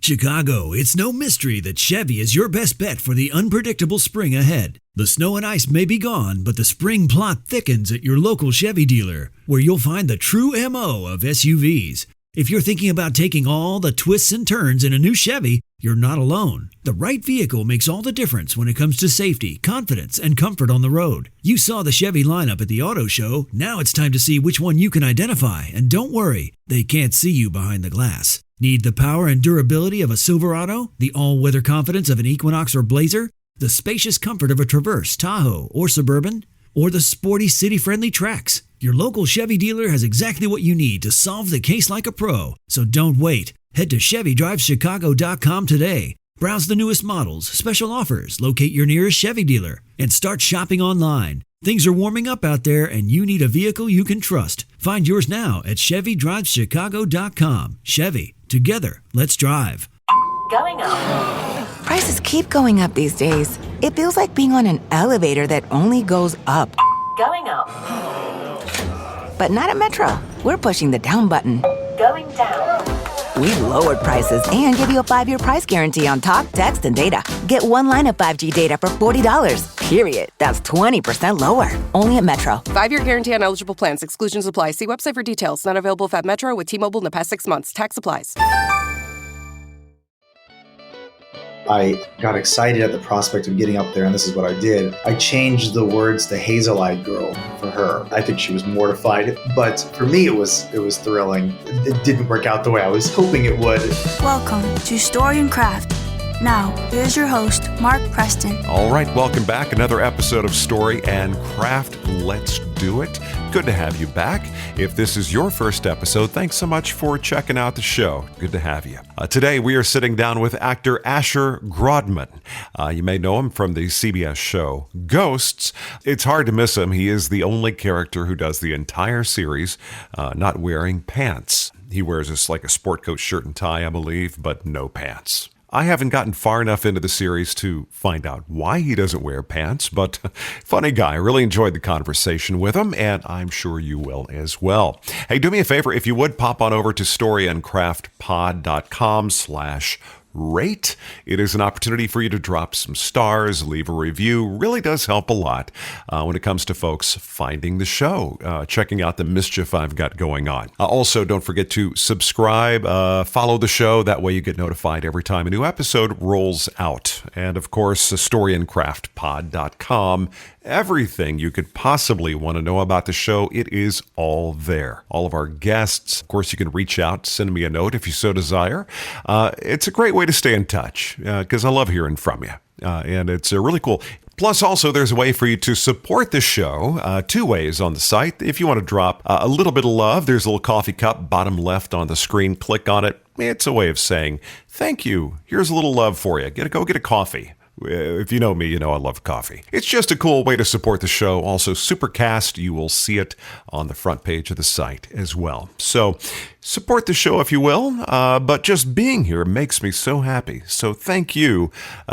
Chicago, it's no mystery that Chevy is your best bet for the unpredictable spring ahead. The snow and ice may be gone, but the spring plot thickens at your local Chevy dealer, where you'll find the true MO of SUVs. If you're thinking about taking all the twists and turns in a new Chevy, you're not alone. The right vehicle makes all the difference when it comes to safety, confidence, and comfort on the road. You saw the Chevy lineup at the auto show. Now it's time to see which one you can identify. And don't worry, they can't see you behind the glass. Need the power and durability of a Silverado? The all-weather confidence of an Equinox or Blazer? The spacious comfort of a Traverse, Tahoe, or Suburban? Or the sporty city-friendly Trax? Your local Chevy dealer has exactly what you need to solve the case like a pro. So don't wait. Head to ChevyDriveChicago.com today. Browse the newest models, special offers, locate your nearest Chevy dealer, and start shopping online. Things are warming up out there, and you need a vehicle you can trust. Find yours now at ChevyDriveChicago.com. Chevy, together, let's drive. Going up. Prices keep going up these days. It feels like being on an elevator that only goes up. Going up. But not at Metro. We're pushing the down button. Going down. We've lowered prices and give you a 5-year price guarantee on talk, text, and data. Get one line of 5G data for $40, period. That's 20% lower. Only at Metro. 5-year guarantee on eligible plans. Exclusions apply. See website for details. Not available at Metro with T-Mobile in the past 6 months. Tax applies. I got excited at the prospect of getting up there, and this is what I did. I changed the words to hazel-eyed girl for her. I think she was mortified, but for me it was thrilling. It didn't work out the way I was hoping it would. Welcome to Story and Craft. Now, here's your host, Mark Preston. All right, welcome back. Another episode of Story and Craft. Let's do it. Good to have you back. If this is your first episode, thanks so much for checking out the show. Good to have you. Today, we are sitting down with actor Asher Grodman. You may know him from the CBS show Ghosts. It's hard to miss him. He is the only character who does the entire series not wearing pants. He wears just like a sport coat shirt and tie, I believe, but no pants. I haven't gotten far enough into the series to find out why he doesn't wear pants, but funny guy. Really enjoyed the conversation with him, and I'm sure you will as well. Hey, do me a favor, if you would, pop on over to storyandcraftpod.com/rate. It is an opportunity for you to drop some stars, leave a review. Really does help a lot when it comes to folks finding the show, checking out the mischief I've got going on. Also, don't forget to subscribe, follow the show. That way you get notified every time a new episode rolls out. And of course, storyandcraftpod.com. Everything you could possibly want to know about the show, it is all there. All of our guests. Of course, you can reach out, send me a note if you so desire. It's a great way to stay in touch because I love hearing from you. And it's really cool. Plus, also, there's a way for you to support the show, 2 ways on the site. If you want to drop a little bit of love, there's a little coffee cup bottom left on the screen. Click on it. It's a way of saying, thank you. Here's a little love for you. Go get a coffee. If you know me, you know I love coffee. It's just a cool way to support the show. Also, Supercast, you will see it on the front page of the site as well. So support the show if you will, but just being here makes me so happy. So thank you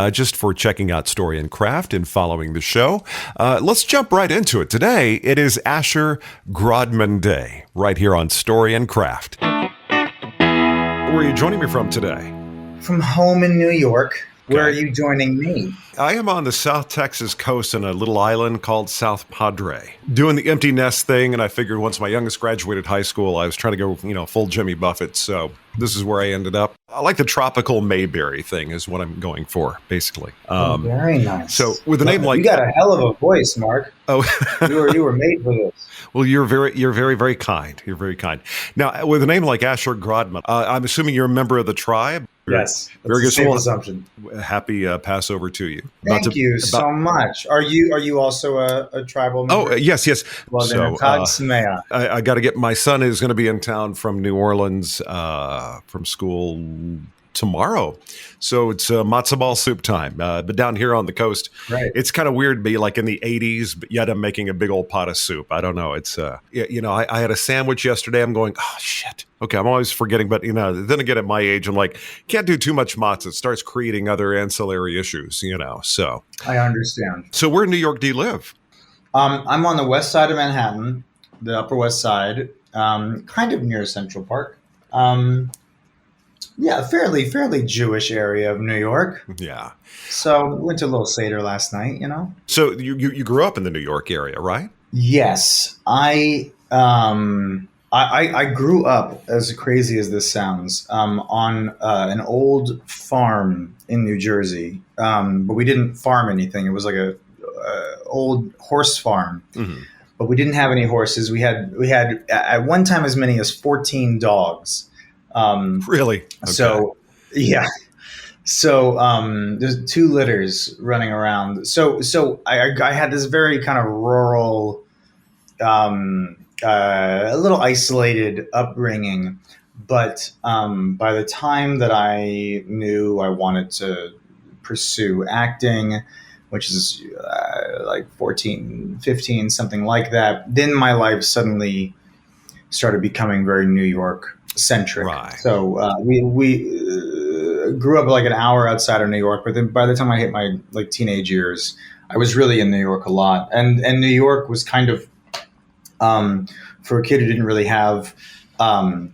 just for checking out Story and Craft and following the show. Let's jump right into it. Today, it is Asher Grodman Day, right here on Story and Craft. Where are you joining me from today? From home in New York. Where are you joining me? I am on the South Texas coast in a little island called South Padre, doing the empty nest thing. And I figured once my youngest graduated high school, I was trying to go, full Jimmy Buffett. So this is where I ended up. I like the tropical Mayberry thing is what I'm going for, basically. Very nice. So with a name like... You got a hell of a voice, Mark. Oh, you were made for this. Well, you're very, very kind. You're very kind. Now, with a name like Asher Grodman, I'm assuming you're a member of the tribe. Yes, very good. Safe assumption. Happy Passover to you. Thank you so much. Are you also a tribal member? Oh, yes. Well, then, Chag Sameach. I got to get my son is going to be in town from New Orleans from school tomorrow. So it's matzah ball soup time. But down here on the coast, right. It's kind of weird to be like in the 80s, but yet I'm making a big old pot of soup. I don't know. It's, I had a sandwich yesterday. I'm going, oh, shit. Okay, I'm always forgetting. But, then again, at my age, I'm like, can't do too much matzah. It starts creating other ancillary issues, so. I understand. So where in New York do you live? I'm on the west side of Manhattan, the Upper West Side, kind of near Central Park. Yeah, fairly Jewish area of New York. Yeah. So went to a little Seder last night, you know? So you grew up in the New York area, right? Yes. I grew up, as crazy as this sounds, on an old farm in New Jersey. But we didn't farm anything. It was like a old horse farm. Mm-hmm. But we didn't have any horses. We had at one time as many as 14 dogs. Really? Okay. So yeah. So there's 2 litters running around. So I had this very kind of rural, a little isolated upbringing. But by the time that I knew I wanted to pursue acting, which is like 14, 15, something like that, then my life suddenly started becoming very New York centric. Right. So we grew up like an hour outside of New York, but then by the time I hit my like teenage years, I was really in New York a lot. And New York was kind of, for a kid who didn't really have, I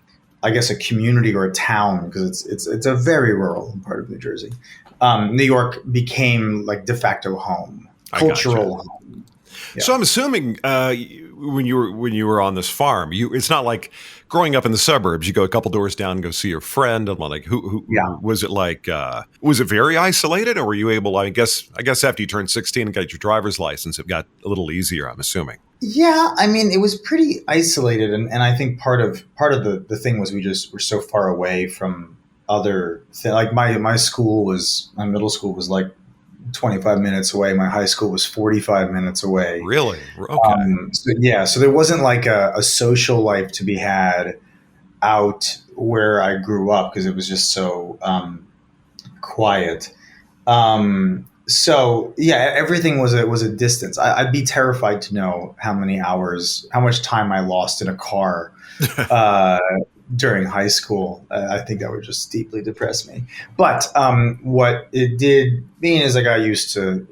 guess, a community or a town, because it's a very rural part of New Jersey. New York became like de facto home, cultural home. Yeah. So I'm assuming when you were on this farm, it's not like growing up in the suburbs. You go a couple doors down and go see your friend. And like, who was it like? Was it very isolated, or were you able? I guess after you turned 16 and got your driver's license, it got a little easier. I'm assuming. Yeah, I mean, it was pretty isolated, and I think part of the thing was we just were so far away from other things. Like my middle school was like 25 minutes away. My high school was 45 minutes away. Really? Okay. So there wasn't like a social life to be had out where I grew up, because it was just so quiet. So yeah, everything was a distance. I'd be terrified to know how much time I lost in a car during high school. I think that would just deeply depress me. But what it did mean is I got used to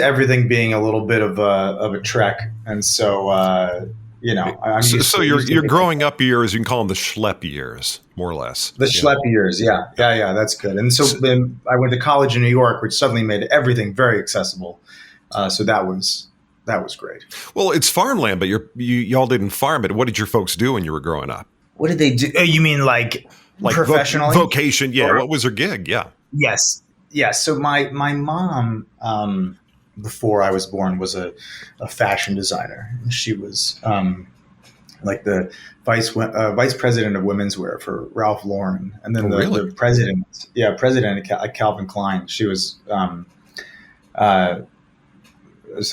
everything being a little bit of a trek, and so I'm used so your growing up years, you can call them the schlep years, more or less. The schlep years, yeah, that's good. And so then I went to college in New York, which suddenly made everything very accessible. So that was great. Well, it's farmland, but y'all didn't farm it. What did your folks do when you were growing up? What did they do? You mean like professionally? Vocation, yeah. What was her gig? Yeah. Yes. So my mom, before I was born, was a fashion designer. She was like the vice president of women's wear for Ralph Lauren, and then the president at Calvin Klein. She was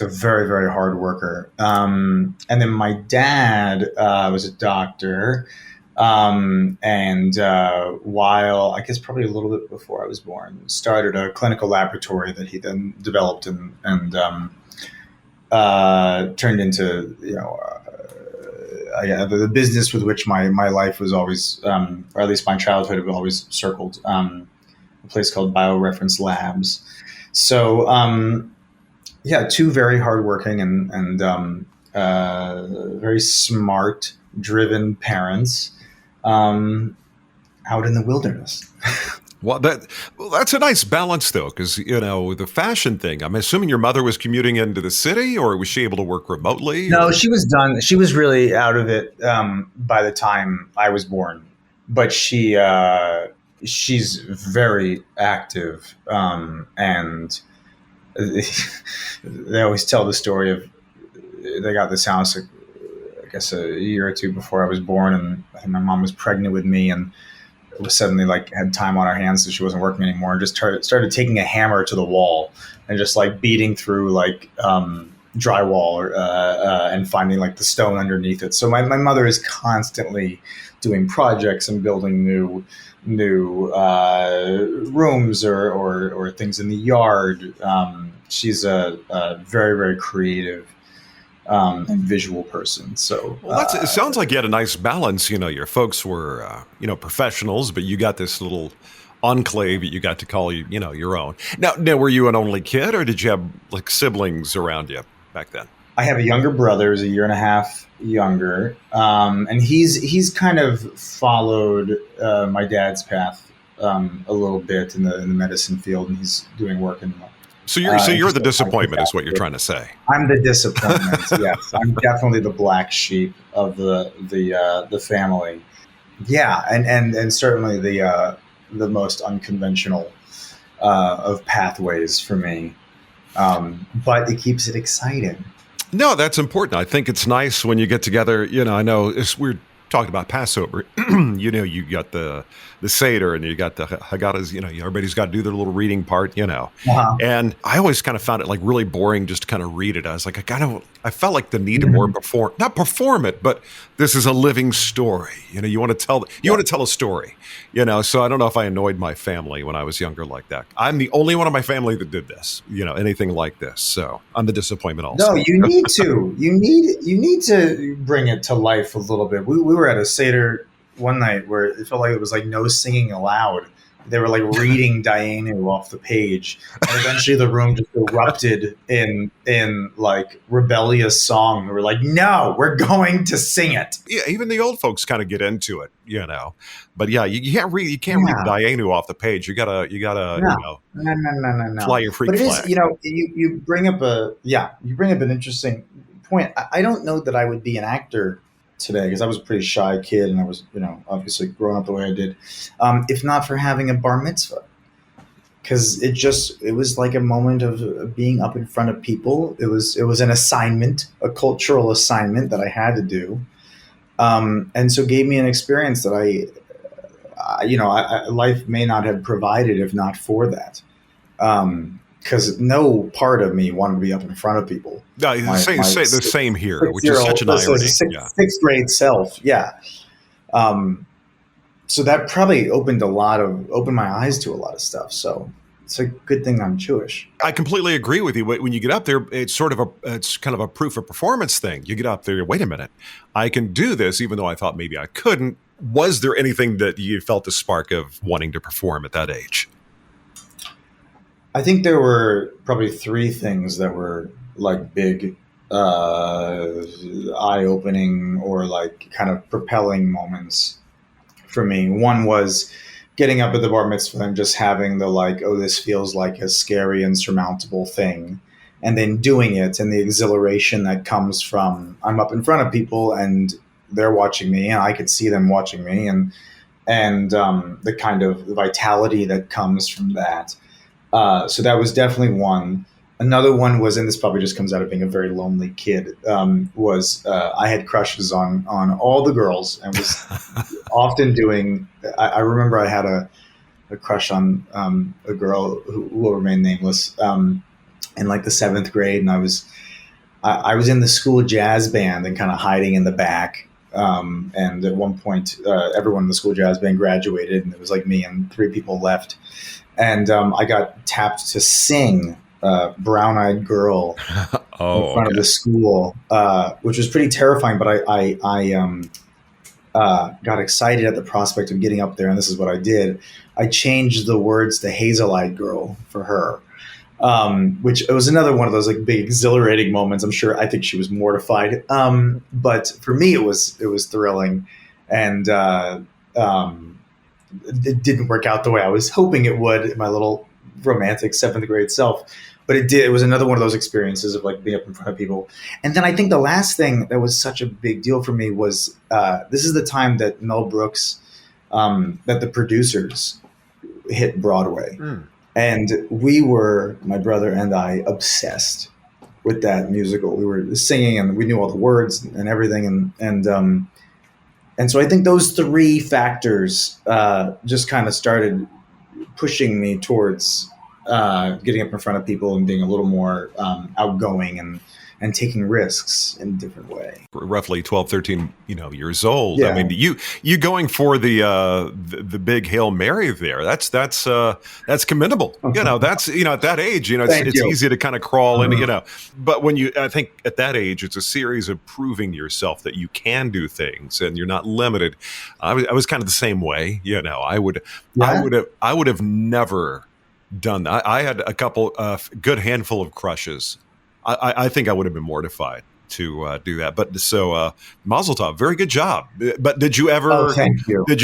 a very, very hard worker. And then my dad was a doctor. And while I guess probably a little bit before I was born, started a clinical laboratory that he then developed and turned into, the business with which my life was always, or at least my childhood had always circled, a place called BioReference Labs. So, two very hardworking and very smart, driven parents. Out in the wilderness. Well, that's a nice balance, though, because, the fashion thing, I'm assuming your mother was commuting into the city, or was she able to work remotely? No, she was done. She was really out of it by the time I was born. But she's very active. And they always tell the story of they got this house, I guess, a year or two before I was born, and I think my mom was pregnant with me, and it was suddenly like had time on her hands, so she wasn't working anymore, and just started taking a hammer to the wall and just like beating through like drywall and finding like the stone underneath it. So my mother is constantly doing projects and building new rooms or things in the yard. She's a very, very creative and visual person. So it sounds like you had a nice balance. Your folks were professionals, but you got this little enclave that you got to call your own. Now, were you an only kid, or did you have like siblings around you back then? I have a younger brother who's a year and a half younger, and he's kind of followed my dad's path a little bit in the medicine field, and he's doing work in. So you're the disappointment, is what you're trying to say. I'm the disappointment. Yes, I'm definitely the black sheep of the family. Yeah, and certainly the most unconventional of pathways for me, but it keeps it exciting. No, that's important. I think it's nice when you get together. I know we're talking about Passover. You got the Seder and you got the Haggadahs. Everybody's got to do their little reading part. Uh-huh. And I always kind of found it like really boring just to kind of read it. I was like, I felt like the need to more not perform it, but this is a living story. You want to tell a story. So I don't know if I annoyed my family when I was younger like that. I'm the only one in my family that did this. Anything like this. So I'm the disappointment also. No, you need to. You need to bring it to life a little bit. We were at a Seder one night where it felt like it was like no singing aloud. They were like reading Dayenu off the page, and eventually the room just erupted in like rebellious song. We were like, "No, we're going to sing it." Yeah, even the old folks kind of get into it, But yeah, you can't read Dayenu off the page. You gotta no. fly your freak flag. It is, you bring up an interesting point. I don't know that I would be an actor today, because I was a pretty shy kid, and I was, obviously growing up the way I did, if not for having a bar mitzvah, because it was like a moment of being up in front of people. It was an assignment, a cultural assignment that I had to do, and so gave me an experience that life may not have provided if not for that. Because no part of me wanted to be up in front of people. No, the same here, which is such an irony. Sixth grade self, yeah. So that probably opened my eyes to a lot of stuff. So it's a good thing I'm Jewish. I completely agree with you. When you get up there, it's kind of a proof of performance thing. You get up there, wait a minute, I can do this, even though I thought maybe I couldn't. Was there anything that you felt the spark of wanting to perform at that age? I think there were probably three things that were like big eye-opening or like kind of propelling moments for me. One was getting up at the bar mitzvah and just having the like, oh, this feels like a scary, insurmountable thing. And then doing it, and the exhilaration that comes from I'm up in front of people and they're watching me and I could see them watching me, and the kind of vitality that comes from that. So that was definitely one. Another one was, and this probably just comes out of being a very lonely kid, was I had crushes on all the girls, and was often doing. I remember I had a crush on a girl who will remain nameless in like the 7th grade, and I was in the school jazz band and kind of hiding in the back. And at one point, everyone in the school jazz band graduated, and it was like me and 3 people left. And I got tapped to sing Brown Eyed Girl in front of the school, which was pretty terrifying. But I got excited at the prospect of getting up there, and this is what I did. I changed the words to Hazel-Eyed Girl for her, which it was another one of those like big exhilarating moments. I think she was mortified. But for me, it was thrilling. And it didn't work out the way I was hoping it would in my little romantic 7th grade self, but it did. It was another one of those experiences of like being up in front of people. And then I think the last thing that was such a big deal for me was this is the time that Mel Brooks, that the producers hit Broadway. And we were, my brother and I, obsessed with that musical. We were singing and we knew all the words and everything. And so I think those 3 factors just kind of started pushing me towards getting up in front of people and being a little more outgoing and taking risks in a different way. Roughly 12, 13, years old. Yeah. I mean, you going for the big Hail Mary there. That's commendable. That's at that age, it's easy to kind of crawl in, But I think at that age, it's a series of proving yourself that you can do things and you're not limited. I was kind of the same way. I would have never done that. I had a couple good handful of crushes I think I would have been mortified to do that. But so Mazel Tov, very good job. But did you ever? Oh, thank you. Did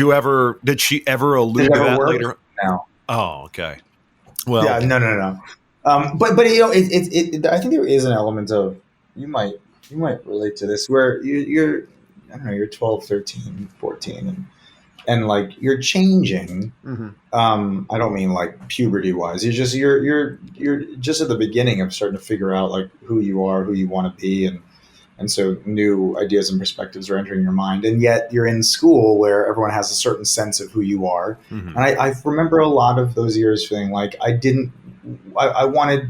she ever allude to that work? later? No. Oh, okay. Well, yeah, no. But I think there is an element of you might relate to this where you're I don't know, you're 12, 13, 14 and like you're changing. Mm-hmm. I don't mean like puberty wise. You're just at the beginning of starting to figure out like who you are, who you want to be, and so new ideas and perspectives are entering your mind. And yet you're in school where everyone has a certain sense of who you are. Mm-hmm. And I remember a lot of those years feeling like I didn't want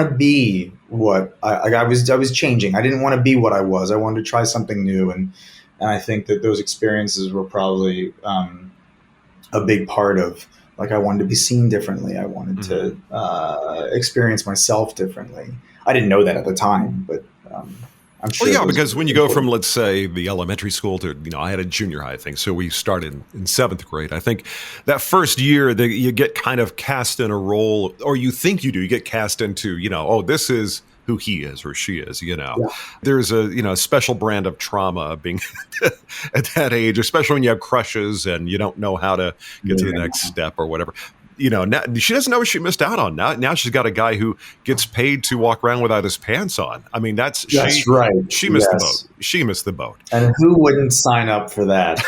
to be what I was changing. I didn't want to be what I was. I wanted to try something new. And I think that those experiences were probably a big part of, like, I wanted to be seen differently. I wanted to experience myself differently. I didn't know that at the time, but I'm sure. Well, yeah, because when you go from, let's say, the elementary school to, I had a junior high thing, so we started in 7th grade. I think that first year that you get kind of cast in a role, or you think you do, you get cast into, oh, this is who he is or she is, Yeah. There's a special brand of trauma being at that age, especially when you have crushes and you don't know how to get to the next step or whatever. Now, she doesn't know what she missed out on. Now she's got a guy who gets paid to walk around without his pants on. I mean, that's right. She missed the boat. She missed the boat. And who wouldn't sign up for that?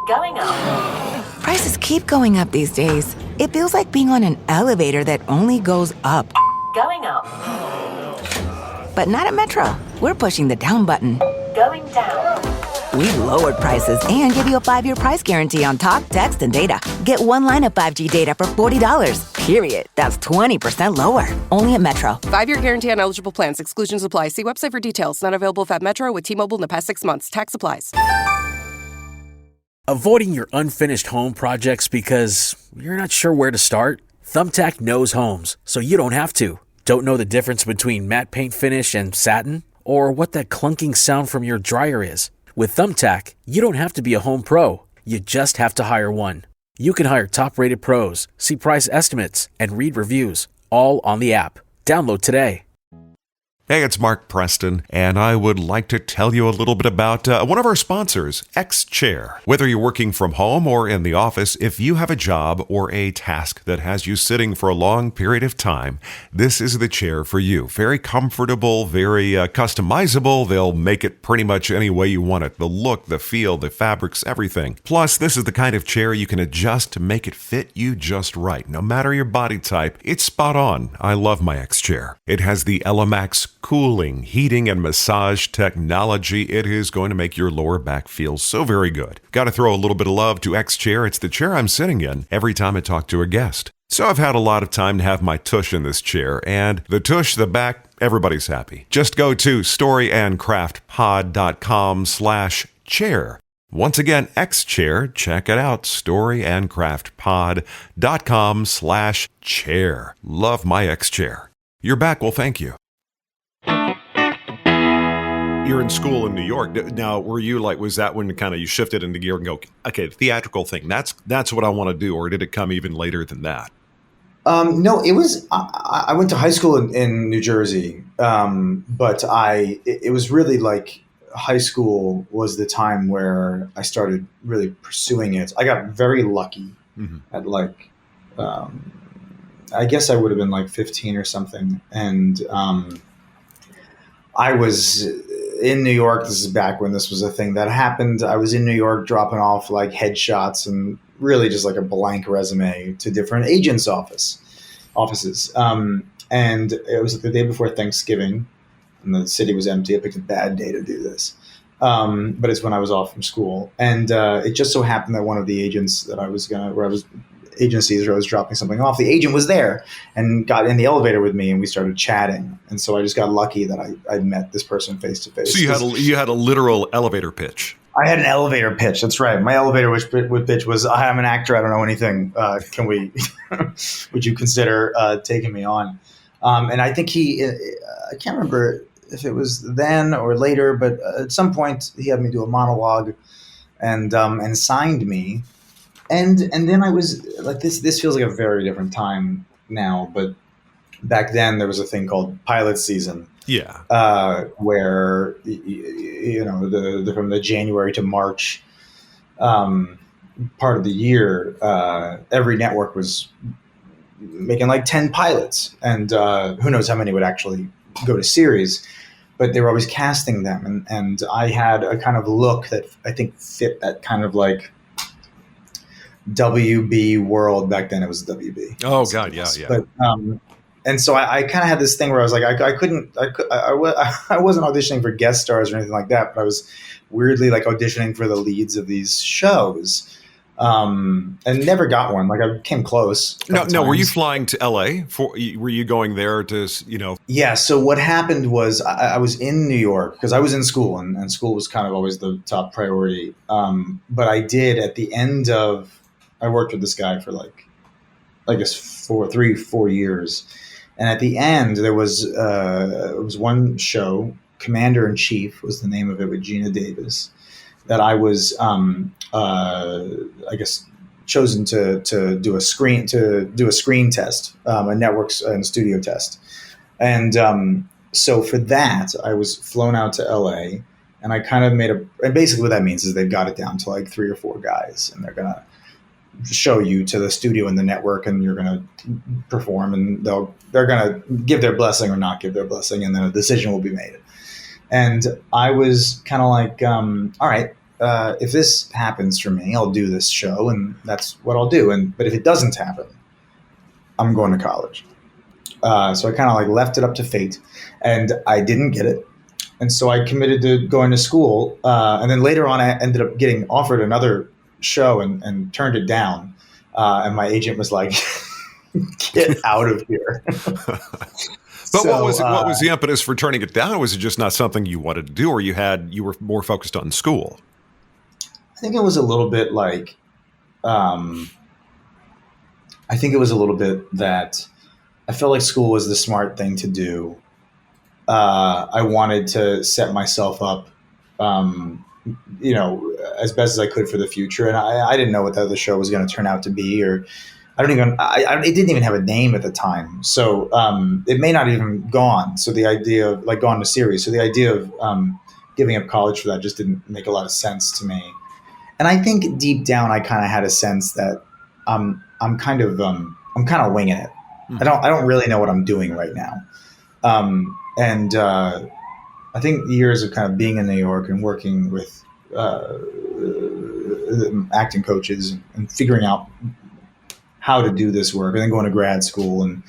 Going up. Prices keep going up these days. It feels like being on an elevator that only goes up. Going up. But not at Metro. We're pushing the down button. Going down. We've lowered prices and give you a 5-year price guarantee on talk, text, and data. Get one line of 5G data for $40, period. That's 20% lower. Only at Metro. 5-year guarantee on eligible plans. Exclusions apply. See website for details. Not available if at Metro with T-Mobile in the past 6 months. Tax applies. Avoiding your unfinished home projects because you're not sure where to start? Thumbtack knows homes, so you don't have to. Don't know the difference between matte paint finish and satin? Or what that clunking sound from your dryer is? With Thumbtack, you don't have to be a home pro. You just have to hire one. You can hire top-rated pros, see price estimates, and read reviews, all on the app. Download today. Hey, it's Mark Preston, and I would like to tell you a little bit about one of our sponsors, X-Chair. Whether you're working from home or in the office, if you have a job or a task that has you sitting for a long period of time, this is the chair for you. Very comfortable, very customizable. They'll make it pretty much any way you want it. The look, the feel, the fabrics, everything. Plus, this is the kind of chair you can adjust to make it fit you just right. No matter your body type, it's spot on. I love my X-Chair. It has the Elemax cooling, heating, and massage technology. It is going to make your lower back feel so very good. Got to throw a little bit of love to X-Chair. It's the chair I'm sitting in every time I talk to a guest. So I've had a lot of time to have my tush in this chair, and the tush, the back, everybody's happy. Just go to storyandcraftpod.com/chair. Once again, X-Chair, check it out, storyandcraftpod.com/chair. Love my X-Chair. Your back will thank you. You're in school in New York. Now, were you like, was that when kind of you shifted into gear and go, okay, the theatrical thing, that's what I want to do, or did it come even later than that? No, it was, I went to high school in New Jersey, but it was really like high school was the time where I started really pursuing it. I got very lucky at like, I guess I would have been like 15 or something. And I was in New York. This is back when this was a thing that happened. I was in New York dropping off like headshots and really just like a blank resume to different agents' offices. And it was like the day before Thanksgiving and the city was empty. I picked a bad day to do this. But it's when I was off from school. And it just so happened that one of the agents agencies where I was dropping something off, the agent was there and got in the elevator with me and we started chatting. And so I just got lucky that I met this person face to face. So you had a literal elevator pitch. I had an elevator pitch. That's right. My elevator pitch was, I'm an actor. I don't know anything. Would you consider taking me on? And I think I can't remember if it was then or later, but at some point he had me do a monologue and signed me. And then I was like, this feels like a very different time now, but back then there was a thing called pilot season. Yeah. Where, from the January to March part of the year, every network was making like 10 pilots, and who knows how many would actually go to series, but they were always casting them. And I had a kind of look that I think fit that kind of like WB world. Back then it was WB. Oh God. Yeah. But, and so I kind of had this thing where I was like, I wasn't auditioning for guest stars or anything like that, but I was weirdly like auditioning for the leads of these shows. And never got one. Like I came close. No. Were you flying to LA were you going there to, Yeah. So what happened was I was in New York because I was in school, and school was kind of always the top priority. But I did at the end of, I worked with this guy for like, I guess 4 years. And at the end there was, it was one show, Commander in Chief was the name of it, with Gina Davis, that I was, I guess, chosen to do a screen test, a networks and studio test. And so for that, I was flown out to LA, and I kind of and basically what that means is they've got it down to like 3 or 4 guys, and they're going to show you to the studio and the network, and you're going to perform, and they're going to give their blessing or not give their blessing, and then a decision will be made. And I was kind of like, all right, if this happens for me, I'll do this show, and that's what I'll do. But if it doesn't happen, I'm going to college. So I kind of like left it up to fate, and I didn't get it. And so I committed to going to school. And then later on, I ended up getting offered another show and turned it down. And my agent was like, get out of here. But so, what was the impetus for turning it down? Or was it just not something you wanted to do, or you were more focused on school? I think it was a little bit like, that I felt like school was the smart thing to do. I wanted to set myself up, as best as I could for the future. And I didn't know what the other show was going to turn out to be, or it didn't even have a name at the time. So it may not even gone. So the idea of like gone to series. So the idea of giving up college for that just didn't make a lot of sense to me. And I think deep down, I kind of had a sense that I'm kind of winging it. Mm-hmm. I don't really know what I'm doing right now. And I think years of kind of being in New York and working with acting coaches and figuring out how to do this work, and then going to grad school, and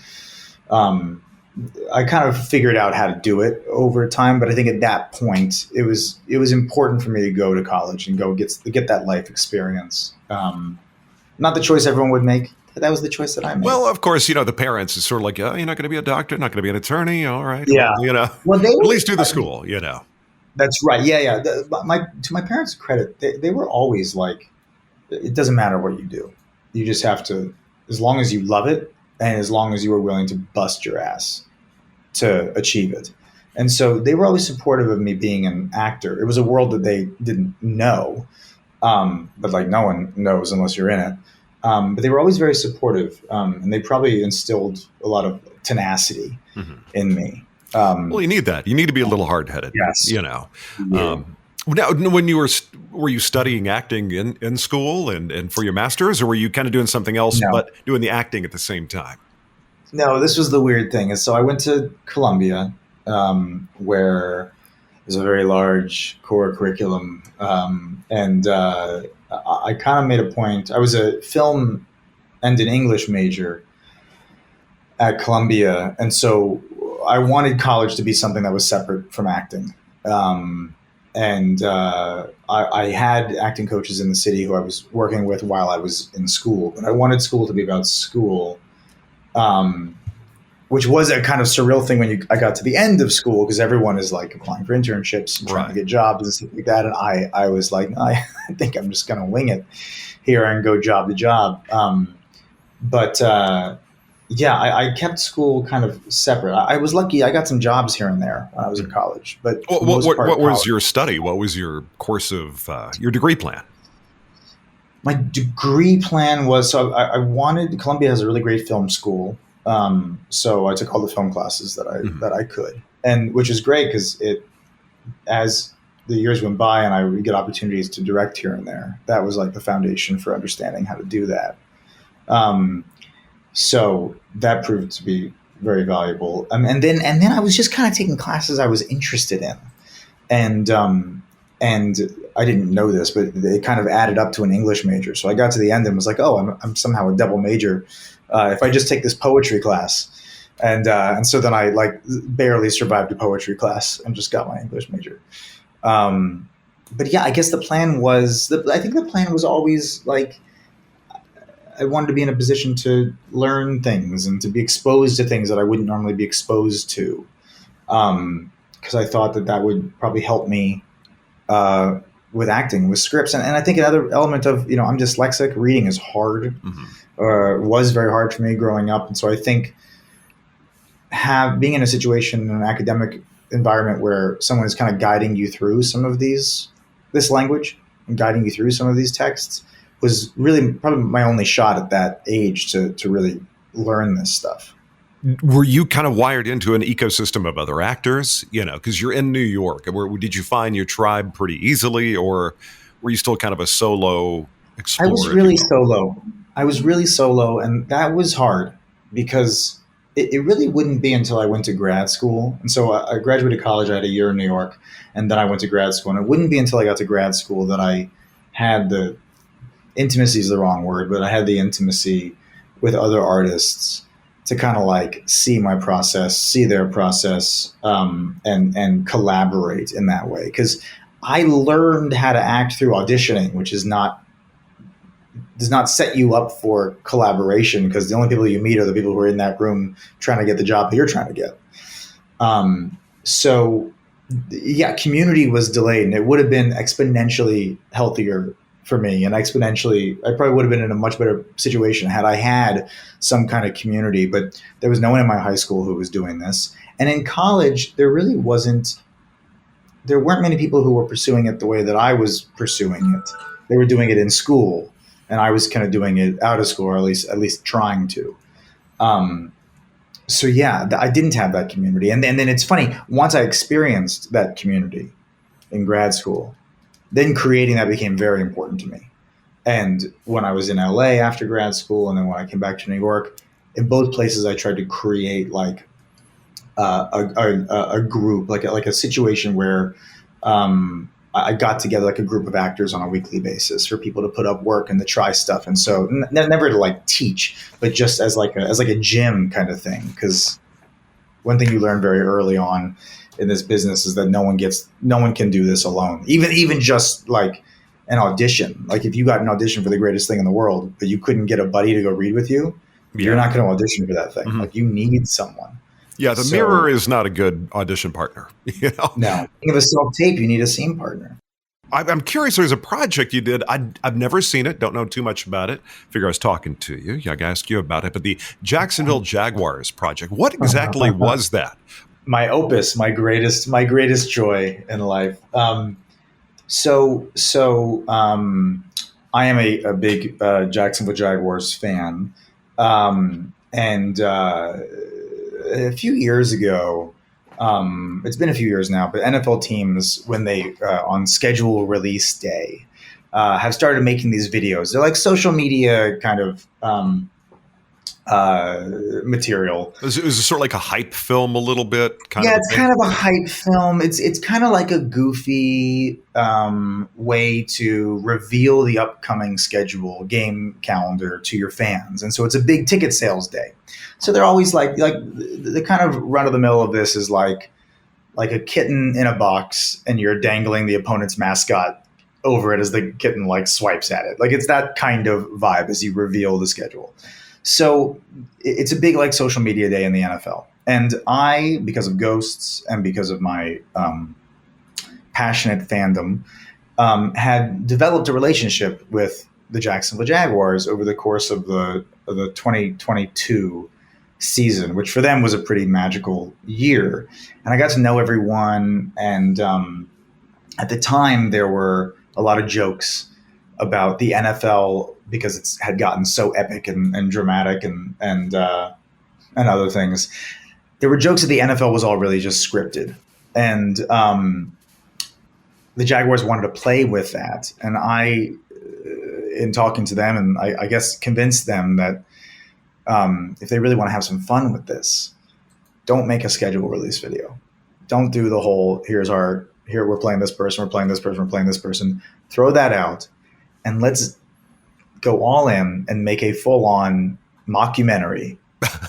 I kind of figured out how to do it over time. But I think at that point, it was important for me to go to college and go get that life experience. Not the choice everyone would make. But that was the choice that I made. Well, of course, the parents is sort of like, oh, you're not going to be a doctor, not going to be an attorney. All right. Yeah. Well, at least do the school, That's right. Yeah. To my parents' credit, they were always like, it doesn't matter what you do. You just have to, as long as you love it, and as long as you were willing to bust your ass to achieve it. And so they were always supportive of me being an actor. It was a world that they didn't know, but like no one knows unless you're in it. But they were always very supportive, and they probably instilled a lot of tenacity in me. Well, you need that. You need to be a little hard-headed. Yes. Now, when were you studying acting in school and for your master's, or were you kind of doing something else but doing the acting at the same time? No, this was the weird thing. And so I went to Columbia, where there's a very large core curriculum, and I kind of made a point. I was a film and an English major at Columbia, and so I wanted college to be something that was separate from acting. And I had acting coaches in the city who I was working with while I was in school, but I wanted school to be about school, which was a kind of surreal thing when I got to the end of school, because everyone is like applying for internships and trying to get jobs and stuff like that. And I was like, I think I'm just going to wing it here and go job to job. I kept school kind of separate. I was lucky. I got some jobs here and there when I was in college. But what was your study? What was your course of your degree plan? My degree plan was, so I wanted, Columbia has a really great film school. So I took all the film classes that I could, and which is great because as the years went by and I would get opportunities to direct here and there, that was like the foundation for understanding how to do that. So that proved to be very valuable. And then I was just kind of taking classes I was interested in. And I didn't know this, but it kind of added up to an English major. So I got to the end and was like, oh, I'm somehow a double major. If I just take this poetry class. And so then I like barely survived a poetry class and just got my English major. But yeah, I guess the plan was, I think the plan was always like, I wanted to be in a position to learn things and to be exposed to things that I wouldn't normally be exposed to. Because I thought that would probably help me with acting, with scripts. And I think another element of, I'm dyslexic. Reading is hard, was very hard for me growing up. And so I think being in a situation in an academic environment where someone is kind of guiding you through some of this language and guiding you through some of these texts was really probably my only shot at that age to really learn this stuff. Were you kind of wired into an ecosystem of other actors, because you're in New York? Did you find your tribe pretty easily, or were you still kind of a solo explorer? I was really solo, and that was hard because it really wouldn't be until I went to grad school. And so I graduated college, I had a year in New York, and then I went to grad school. And it wouldn't be until I got to grad school that I had the intimacy is the wrong word, but I had the intimacy with other artists to kind of like see my process, see their process, and collaborate in that way. Because I learned how to act through auditioning, which does not set you up for collaboration, because the only people you meet are the people who are in that room trying to get the job that you're trying to get. So yeah, community was delayed, and it would have been exponentially healthier for me. And I probably would have been in a much better situation had I had some kind of community, but there was no one in my high school who was doing this. And in college, there weren't many people who were pursuing it the way that I was pursuing it. They were doing it in school, and I was kind of doing it out of school, or at least trying to. So yeah, I didn't have that community. And then it's funny, once I experienced that community in grad school, then creating that became very important to me. And when I was in LA after grad school, and then when I came back to New York, in both places I tried to create like a group, like a situation where I got together like a group of actors on a weekly basis for people to put up work and to try stuff. And so never to like teach, but just as like a gym kind of thing. Because one thing you learn very early on in this business is that no one can do this alone. Even just like an audition. Like if you got an audition for the greatest thing in the world, but you couldn't get a buddy to go read with you, you're not going to audition for that thing. Like you need someone. Yeah, the mirror is not a good audition partner. No. You have a self-tape, you need a scene partner. I'm curious, there's a project you did. I've never seen it, don't know too much about it. Figure I was talking to you. I got to ask you about it. But the Jacksonville Jaguars project, what exactly was that? My opus, my greatest joy in life. So I am a big Jacksonville Jaguars fan. And a few years ago, it's been a few years now, but NFL teams, when they on schedule release day, have started making these videos. They're like social media kind of material. Is it sort of like a hype film a little bit? It's kind of a hype film. It's kind of like a goofy way to reveal the upcoming game calendar to your fans. And so it's a big ticket sales day. So they're always like the kind of run of the mill of this is like a kitten in a box, and you're dangling the opponent's mascot over it as the kitten like swipes at it. Like it's that kind of vibe as you reveal the schedule. So it's a big like social media day in the NFL. And I, because of ghosts and because of my passionate fandom, had developed a relationship with the Jacksonville Jaguars over the course of the 2022 season, which for them was a pretty magical year. And I got to know everyone. And at the time, there were a lot of jokes about the NFL because it's had gotten so epic and dramatic and other things. There were jokes that the NFL was all really just scripted, and the Jaguars wanted to play with that. And I, in talking to them, and I guess convinced them that if they really want to have some fun with this, don't make a schedule release video. Don't do the whole, here we're playing this person, we're playing this person, we're playing this person. Throw that out and let's go all in and make a full-on mockumentary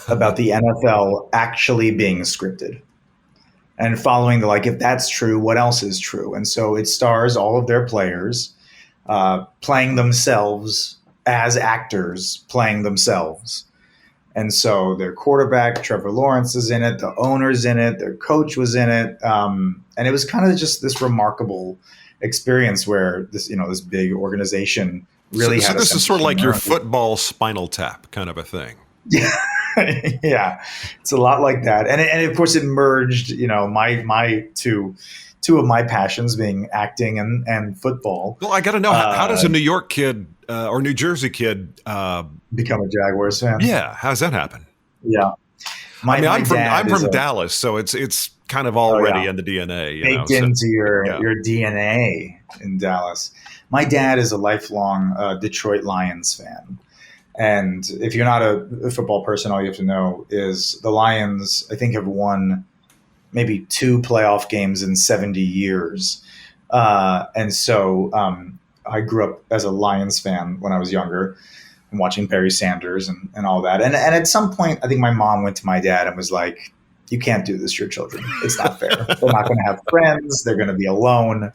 about the NFL actually being scripted. And following the, like, if that's true, what else is true? And so it stars all of their players playing themselves as actors playing themselves. And so their quarterback, Trevor Lawrence, is in it. The owner's in it. Their coach was in it. And it was kind of just this remarkable experience where this big organization really had. So this is sort of like your football Spinal Tap kind of a thing. Yeah. Yeah, it's a lot like that. And of course it merged, my two of my passions being acting and football. Well, I got to know, how does a New York kid or New Jersey kid become a Jaguars fan? Yeah, how's that happen? Yeah, I'm from Dallas, so it's kind of already in the DNA, baked into your DNA in Dallas. My dad is a lifelong Detroit Lions fan. And if you're not a football person, all you have to know is the Lions, I think, have won maybe 2 playoff games in 70 years. And so I grew up as a Lions fan when I was younger and watching Barry Sanders and all that. And at some point, I think my mom went to my dad and was like, you can't do this to your children. It's not fair. They're not going to have friends. They're going to be alone.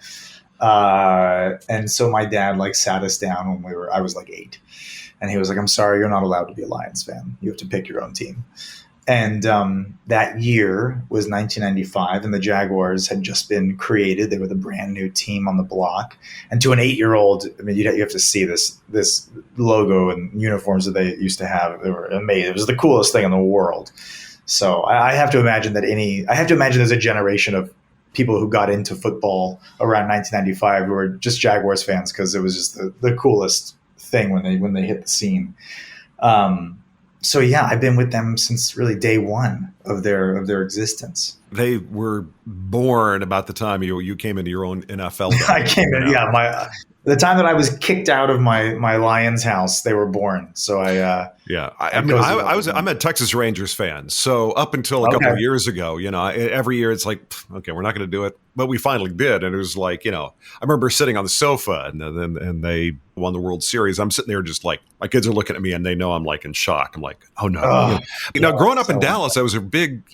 And so my dad sat us down when I was 8. And he was like, I'm sorry, you're not allowed to be a Lions fan. You have to pick your own team. And that year was 1995, and the Jaguars had just been created. They were the brand new team on the block. And to an 8-year-old, I mean, you have to see this logo and uniforms that they used to have. They were amazing. It was the coolest thing in the world. So I have to imagine there's a generation of people who got into football around 1995 who were just Jaguars fans because it was just the coolest thing when they hit the scene. So yeah, I've been with them since really day one of their existence. They were born about the time you came into your own NFL. I came in, the time that I was kicked out of my Lions house, they were born. So I'm a Texas Rangers fan. So up until a couple of years ago, every year it's like, okay, we're not going to do it, but we finally did, and it was like, I remember sitting on the sofa, and they won the World Series. I'm sitting there just like, my kids are looking at me, and they know I'm in shock. I'm like, oh no, growing up in Dallas, I was a big,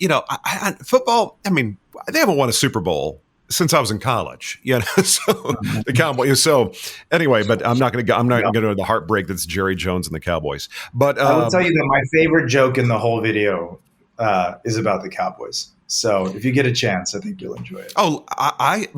football. I mean, they haven't won a Super Bowl since I was in college, so the Cowboys. So anyway, but I'm not going to go to the heartbreak that's Jerry Jones and the Cowboys. But I will tell you that my favorite joke in the whole video is about the Cowboys. So if you get a chance, I think you'll enjoy it. Oh,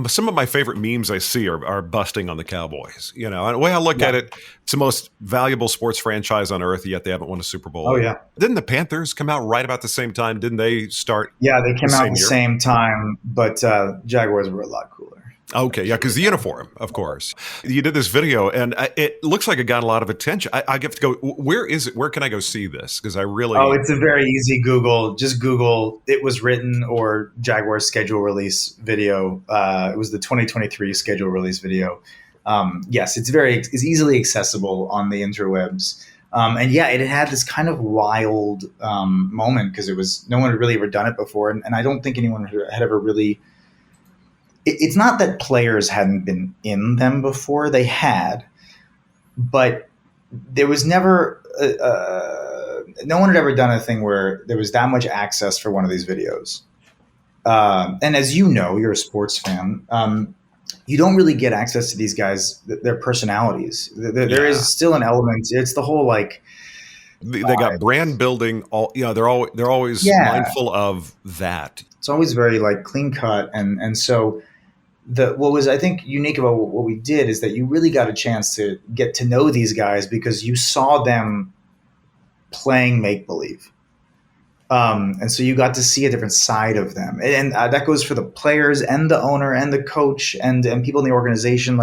some of my favorite memes I see are busting on the Cowboys. And the way I look at it, it's the most valuable sports franchise on earth, yet they haven't won a Super Bowl. Oh, yeah. Didn't the Panthers come out right about the same time? Didn't they start? Yeah, they came out at the same time, but Jaguars were a lot cooler. Okay, yeah, because the uniform, of course. You did this video, and it looks like it got a lot of attention. I have to go, where is it? Where can I go see this? Because I really... Oh, it's a very easy Google. Just Google "It Was Written" or Jaguars schedule release video. It was the 2023 schedule release video. Yes, it's easily accessible on the interwebs. And yeah, it had this kind of wild moment because no one had really ever done it before. And I don't think anyone had ever really... It's not that players hadn't been in them before. They had, but there was never no one had ever done a thing where there was that much access for one of these videos. And as you know, you're a sports fan. You don't really get access to these guys, their personalities. There is still an element. It's the whole they got brand building. They're always mindful of that. It's always very clean cut, and so. What was, I think, unique about what we did is that you really got a chance to get to know these guys because you saw them playing make-believe. And so you got to see a different side of them. And that goes for the players and the owner and the coach and people in the organization.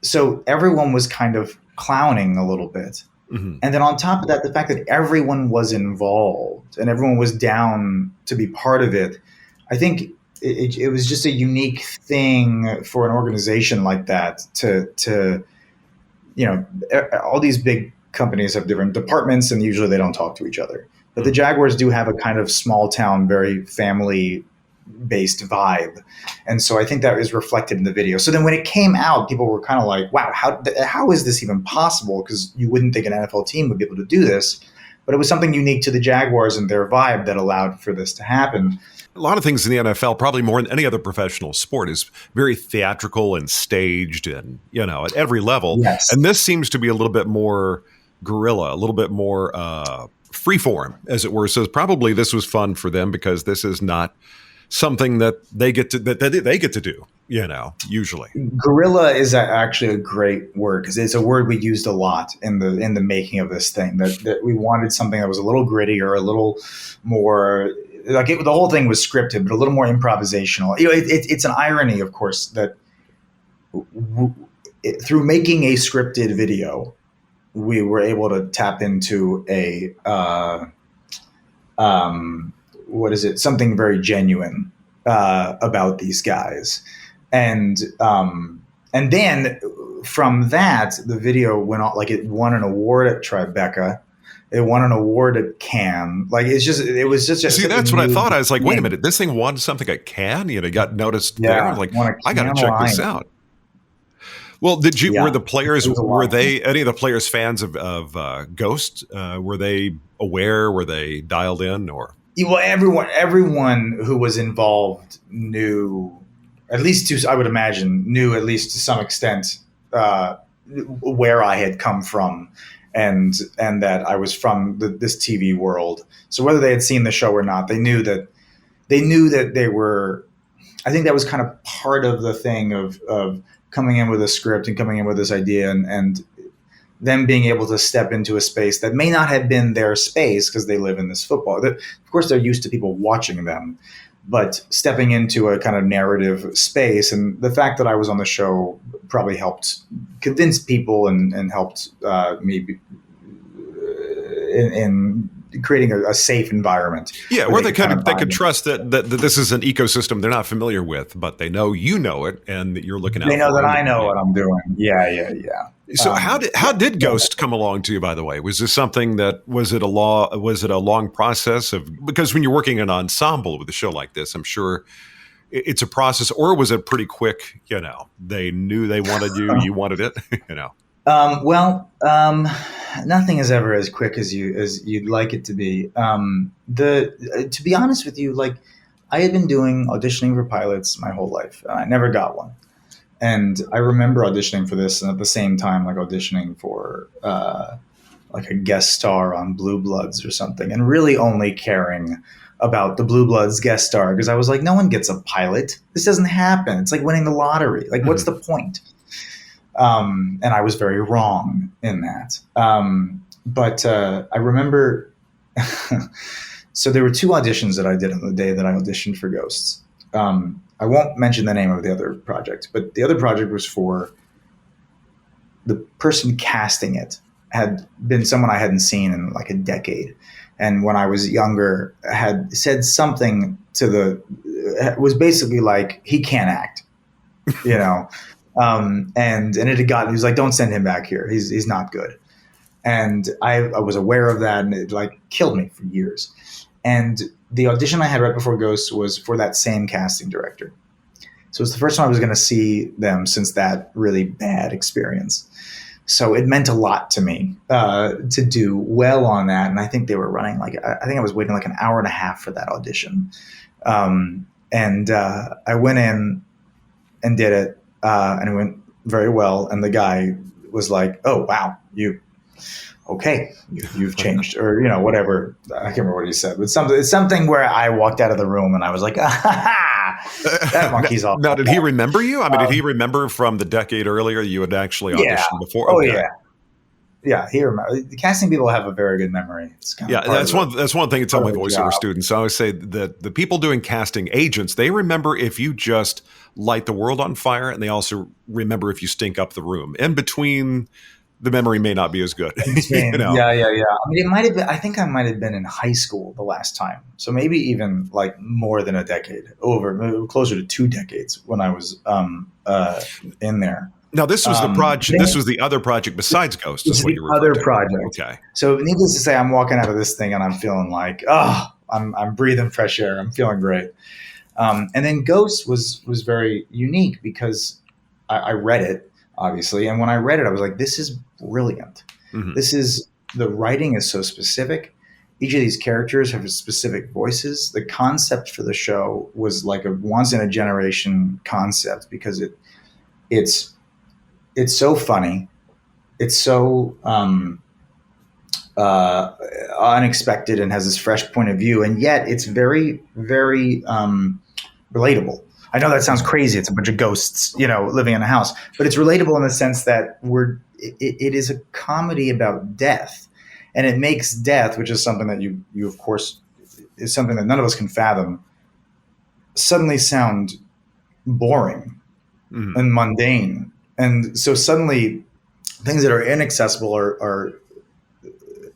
so everyone was kind of clowning a little bit. And then on top of that, the fact that everyone was involved and everyone was down to be part of it, I think it was just a unique thing for an organization like that to all these big companies have different departments and usually they don't talk to each other. But the Jaguars do have a kind of small town, very family based vibe. And so I think that is reflected in the video. So then when it came out, people were kind of like, wow, how is this even possible? Because you wouldn't think an NFL team would be able to do this. But it was something unique to the Jaguars and their vibe that allowed for this to happen. A lot of things in the NFL, probably more than any other professional sport, is very theatrical and staged and, at every level. Yes. And this seems to be a little bit more guerrilla, a little bit more freeform, as it were. So probably this was fun for them because this is not something that they get to do, usually. Guerrilla is actually a great word because it's a word we used a lot in the making of this thing, that we wanted something that was a little grittier, a little more the whole thing was scripted, but a little more improvisational. It's an irony, of course, that through making a scripted video, we were able to tap into something very genuine about these guys. And then from that, the video went on, it won an award at Tribeca. It won an award at Cannes. It was just. See, that's what I thought. I was like, wait a minute, this thing won something at Cannes? It got noticed there. I'm like, I got to check this out. Well, were the players, any of the players fans of Ghost? Were they aware? Were they dialed in or? Well, everyone who was involved knew, at least to some extent, where I had come from, and that I was from this TV world. So whether they had seen the show or not, they knew that they were. I think that was kind of part of the thing of coming in with a script and coming in with this idea and them being able to step into a space that may not have been their space because they live in this football. Of course, they're used to people watching them, but stepping into a kind of narrative space. And the fact that I was on the show probably helped convince people and helped me in creating a safe environment. Yeah, where they could trust that this is an ecosystem they're not familiar with, but they know you know it and that you're looking out. They know that I know what I'm doing. Yeah. So how did Ghost come along to you, by the way? Was this something was it a long process because when you're working an ensemble with a show like this, I'm sure it's a process, or was it pretty quick? They knew they wanted you, you wanted it, Nothing is ever as quick as you'd like it to be. To be honest with you, I had been doing auditioning for pilots my whole life, and I never got one. And I remember auditioning for this, and at the same time, auditioning for a guest star on Blue Bloods or something, and really only caring about the Blue Bloods guest star because I was like, no one gets a pilot. This doesn't happen. It's like winning the lottery. What's the point? And I was very wrong in that. But I remember, so there were 2 auditions that I did on the day that I auditioned for Ghosts. I won't mention the name of the other project, but the other project was for the person casting it had been someone I hadn't seen in a decade. And when I was younger, had said something was basically like, he can't act, and it had gotten, he was like, don't send him back here. He's not good. And I was aware of that, and it killed me for years. And the audition I had right before Ghosts was for that same casting director. So it's the first time I was going to see them since that really bad experience. So it meant a lot to me to do well on that. And I think they were running I think I was waiting an hour and a half for that audition. And I went in and did it. And it went very well. And the guy was like, oh, wow, you've changed, or, whatever. I can't remember what he said, but it's something where I walked out of the room and I was like, that monkey's off. Now, did he remember you? I mean, did he remember from the decade earlier you had actually auditioned before? Oh, okay. yeah. Yeah, the casting people have a very good memory. It's kind of that's one thing to tell my voiceover job. students. I always say that the people doing casting, agents, they remember if you just light the world on fire, and they also remember if you stink up the room. In between, the memory may not be as good. Yeah. I mean, it might have been. I think I might have been in high school the last time, so maybe even like more than a decade, closer to 2 decades when I was in there. Now, this was the project. This was the other project besides Ghost. This is what the other project. Okay. So, needless to say, I'm walking out of this thing and I'm feeling like, I'm breathing fresh air. I'm feeling great. And then Ghost was very unique because I read it, obviously, and when I read it, I was like, this is brilliant. Mm-hmm. The writing is so specific. Each of these characters have specific voices. The concept for the show was like a once in a generation concept because it's so funny. It's so unexpected and has this fresh point of view. And yet it's very, very relatable. I know that sounds crazy. It's a bunch of ghosts, living in a house. But it's relatable in the sense that it is a comedy about death. And it makes death, which is something that you of course, is something that none of us can fathom, suddenly sound boring and mundane. And so suddenly things that are inaccessible are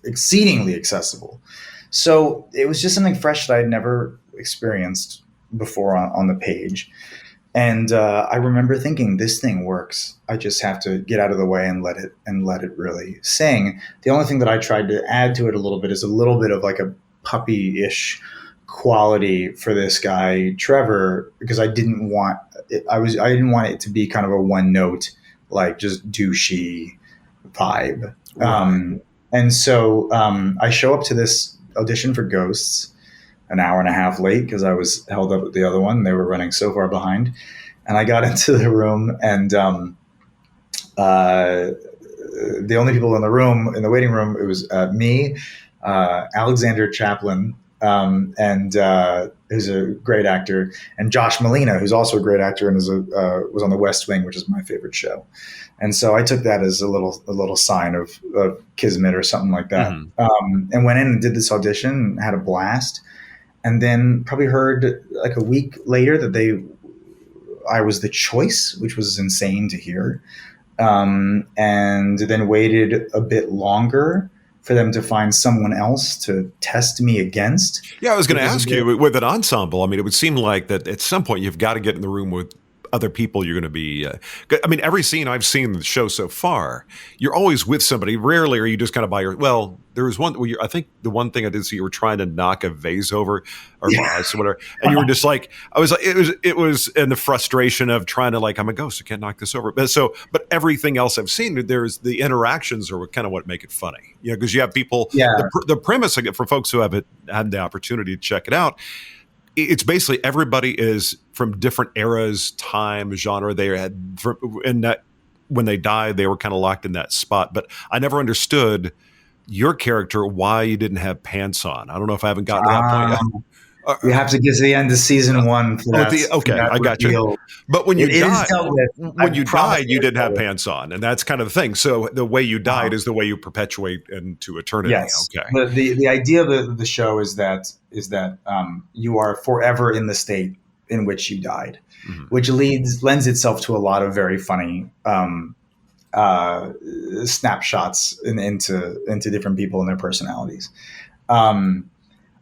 exceedingly accessible. So it was just something fresh that I'd never experienced before on the page. And I remember thinking, this thing works. I just have to get out of the way and let it really sing. The only thing that I tried to add to it a little bit is a little bit of like a puppy-ish quality for this guy Trevor, because I didn't want it to be kind of a one note, like just douchey vibe. Right. And so I show up to this audition for Ghosts an hour and a half late because I was held up at the other one. They were running so far behind, and I got into the room, and the only people in the waiting room, it was me, Alexander Chaplin, and who's a great actor, and Josh Molina, who's also a great actor and was on The West Wing, which is my favorite show. And so I took that as a little sign of kismet or something like that. Mm-hmm. And went in and did this audition, had a blast, and then probably heard like a week later that I was the choice, which was insane to hear. And then waited a bit longer for them to find someone else to test me against. Yeah, I was going to ask you, with an ensemble, I mean, it would seem like that at some point you've got to get in the room with other people you're going to be. I mean, every scene I've seen in the show so far, you're always with somebody. Rarely are you just kind of by your. Well, there was one. I think the one thing I did see, you were trying to knock a vase over or vase or whatever, and you were just like, I was like, it was in the frustration of trying to like, I'm a ghost, I can't knock this over. But everything else I've seen, there's the interactions are kind of what make it funny, because you have people. Yeah. The premise, for folks who haven't had the opportunity to check it out. It's basically everybody is from different eras, time, genre. They had, and that when they died, they were kind of locked in that spot. But I never understood your character, why you didn't have pants on. I don't know if I haven't gotten to that point yet. You have to get to the end of season 1 for that. Okay, I got you. But when you died, you didn't have pants on, and that's kind of the thing. So the way you died is the way you perpetuate into eternity. Yes. Okay. The idea of the show is that you are forever in the state in which you died, which lends itself to a lot of very funny snapshots into different people and their personalities.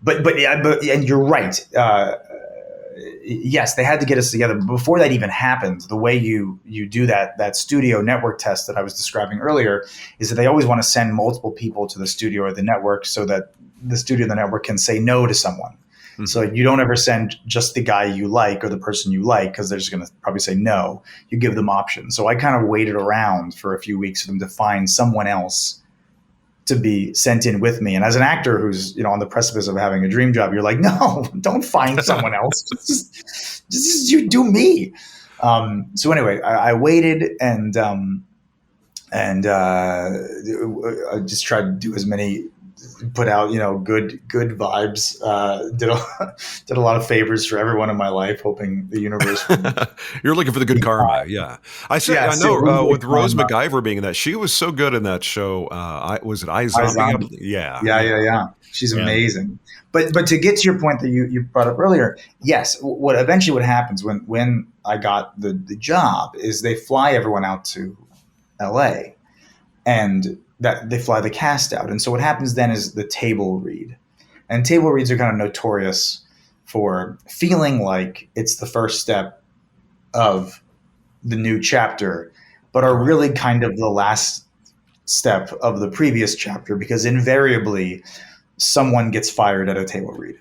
But and you're right. Yes, they had to get us together. But before that even happened, the way you do that studio network test that I was describing earlier is that they always want to send multiple people to the studio or the network so that the studio or the network can say no to someone. Mm-hmm. So you don't ever send just the guy you like or the person you like because they're just going to probably say no. You give them options. So I kind of waited around for a few weeks for them to find someone else to be sent in with me. And as an actor who's, on the precipice of having a dream job, you're like, no, don't find someone else. Just you do me. So anyway, I waited and I just tried to do as many put out, good vibes. Did a lot of favors for everyone in my life, hoping the universe would. You're looking for the good karma. Yeah. I know with Rose karma. McIver being in that, she was so good in that show. Was it iZombie? Yeah. Yeah. She's amazing. But to get to your point that you brought up earlier, yes, what happens when I got the job is they fly everyone out to LA, and that they fly the cast out. And so what happens then is the table read. And table reads are kind of notorious for feeling like it's the first step of the new chapter, but are really kind of the last step of the previous chapter, because invariably someone gets fired at a table read.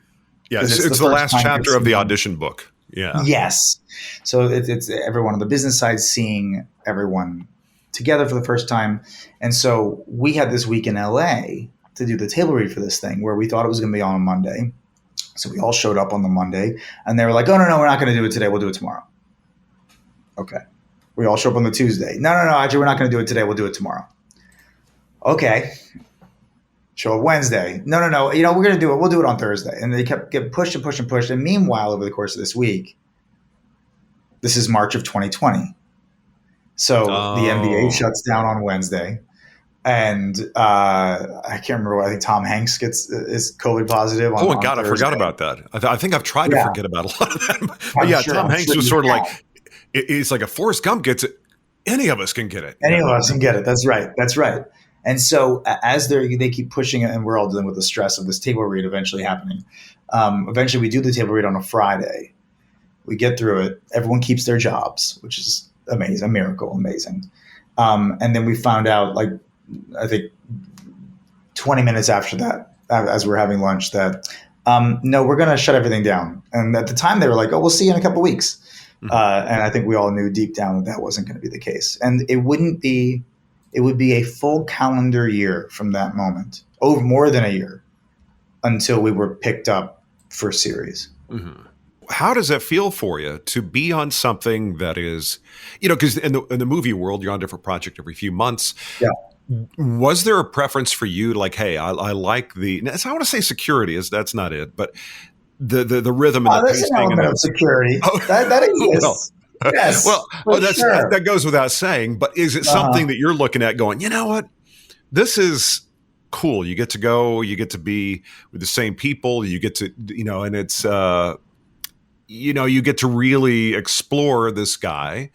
Yeah, it's the last chapter of the audition book. Yeah. Yes. So it's everyone on the business side seeing everyone together for the first time. And so we had this week in LA to do the table read for this thing, where we thought it was going to be on a Monday. So we all showed up on the Monday, and they were like, oh, no, we're not going to do it today. We'll do it tomorrow. Okay. We all show up on the Tuesday. No, actually, we're not going to do it today. We'll do it tomorrow. Okay. Show up Wednesday. No, we're going to do it. We'll do it on Thursday. And they kept getting pushed and pushed and pushed. And meanwhile, over the course of this week, this is March of 2020. So the NBA shuts down on Wednesday. And I can't remember what, I think Tom Hanks is COVID positive. Oh, my God, I forgot about that. I think I've tried to forget about a lot of that. But Tom Hanks was sort of like, it's like a Forrest Gump gets it. Any of us can get it. Any of us can get it. That's right. And so as they keep pushing it, and we're all dealing with the stress of this table read eventually happening. Eventually we do the table read on a Friday. We get through it. Everyone keeps their jobs, which is amazing, a miracle, amazing. And then we found out, like, I think 20 minutes after that, as we're having lunch, that no, we're going to shut everything down. And at the time they were like, oh, we'll see you in a couple of weeks. Mm-hmm. And I think we all knew deep down that wasn't going to be the case. And it would be a full calendar year from that moment, over more than a year, until we were picked up for series. Mm-hmm. How does that feel for you to be on something that is, because in the movie world, you're on a different project every few months. Yeah. Was there a preference for you? Like, hey, I like I want to say security, that's not it, but the rhythm and the pacing. There's an element of security. That exists. Yes. Well, that goes without saying, but is it something that you're looking at going, you know what, this is cool. You get to go, you get to be with the same people, you get to, and it's, you get to really explore this guy.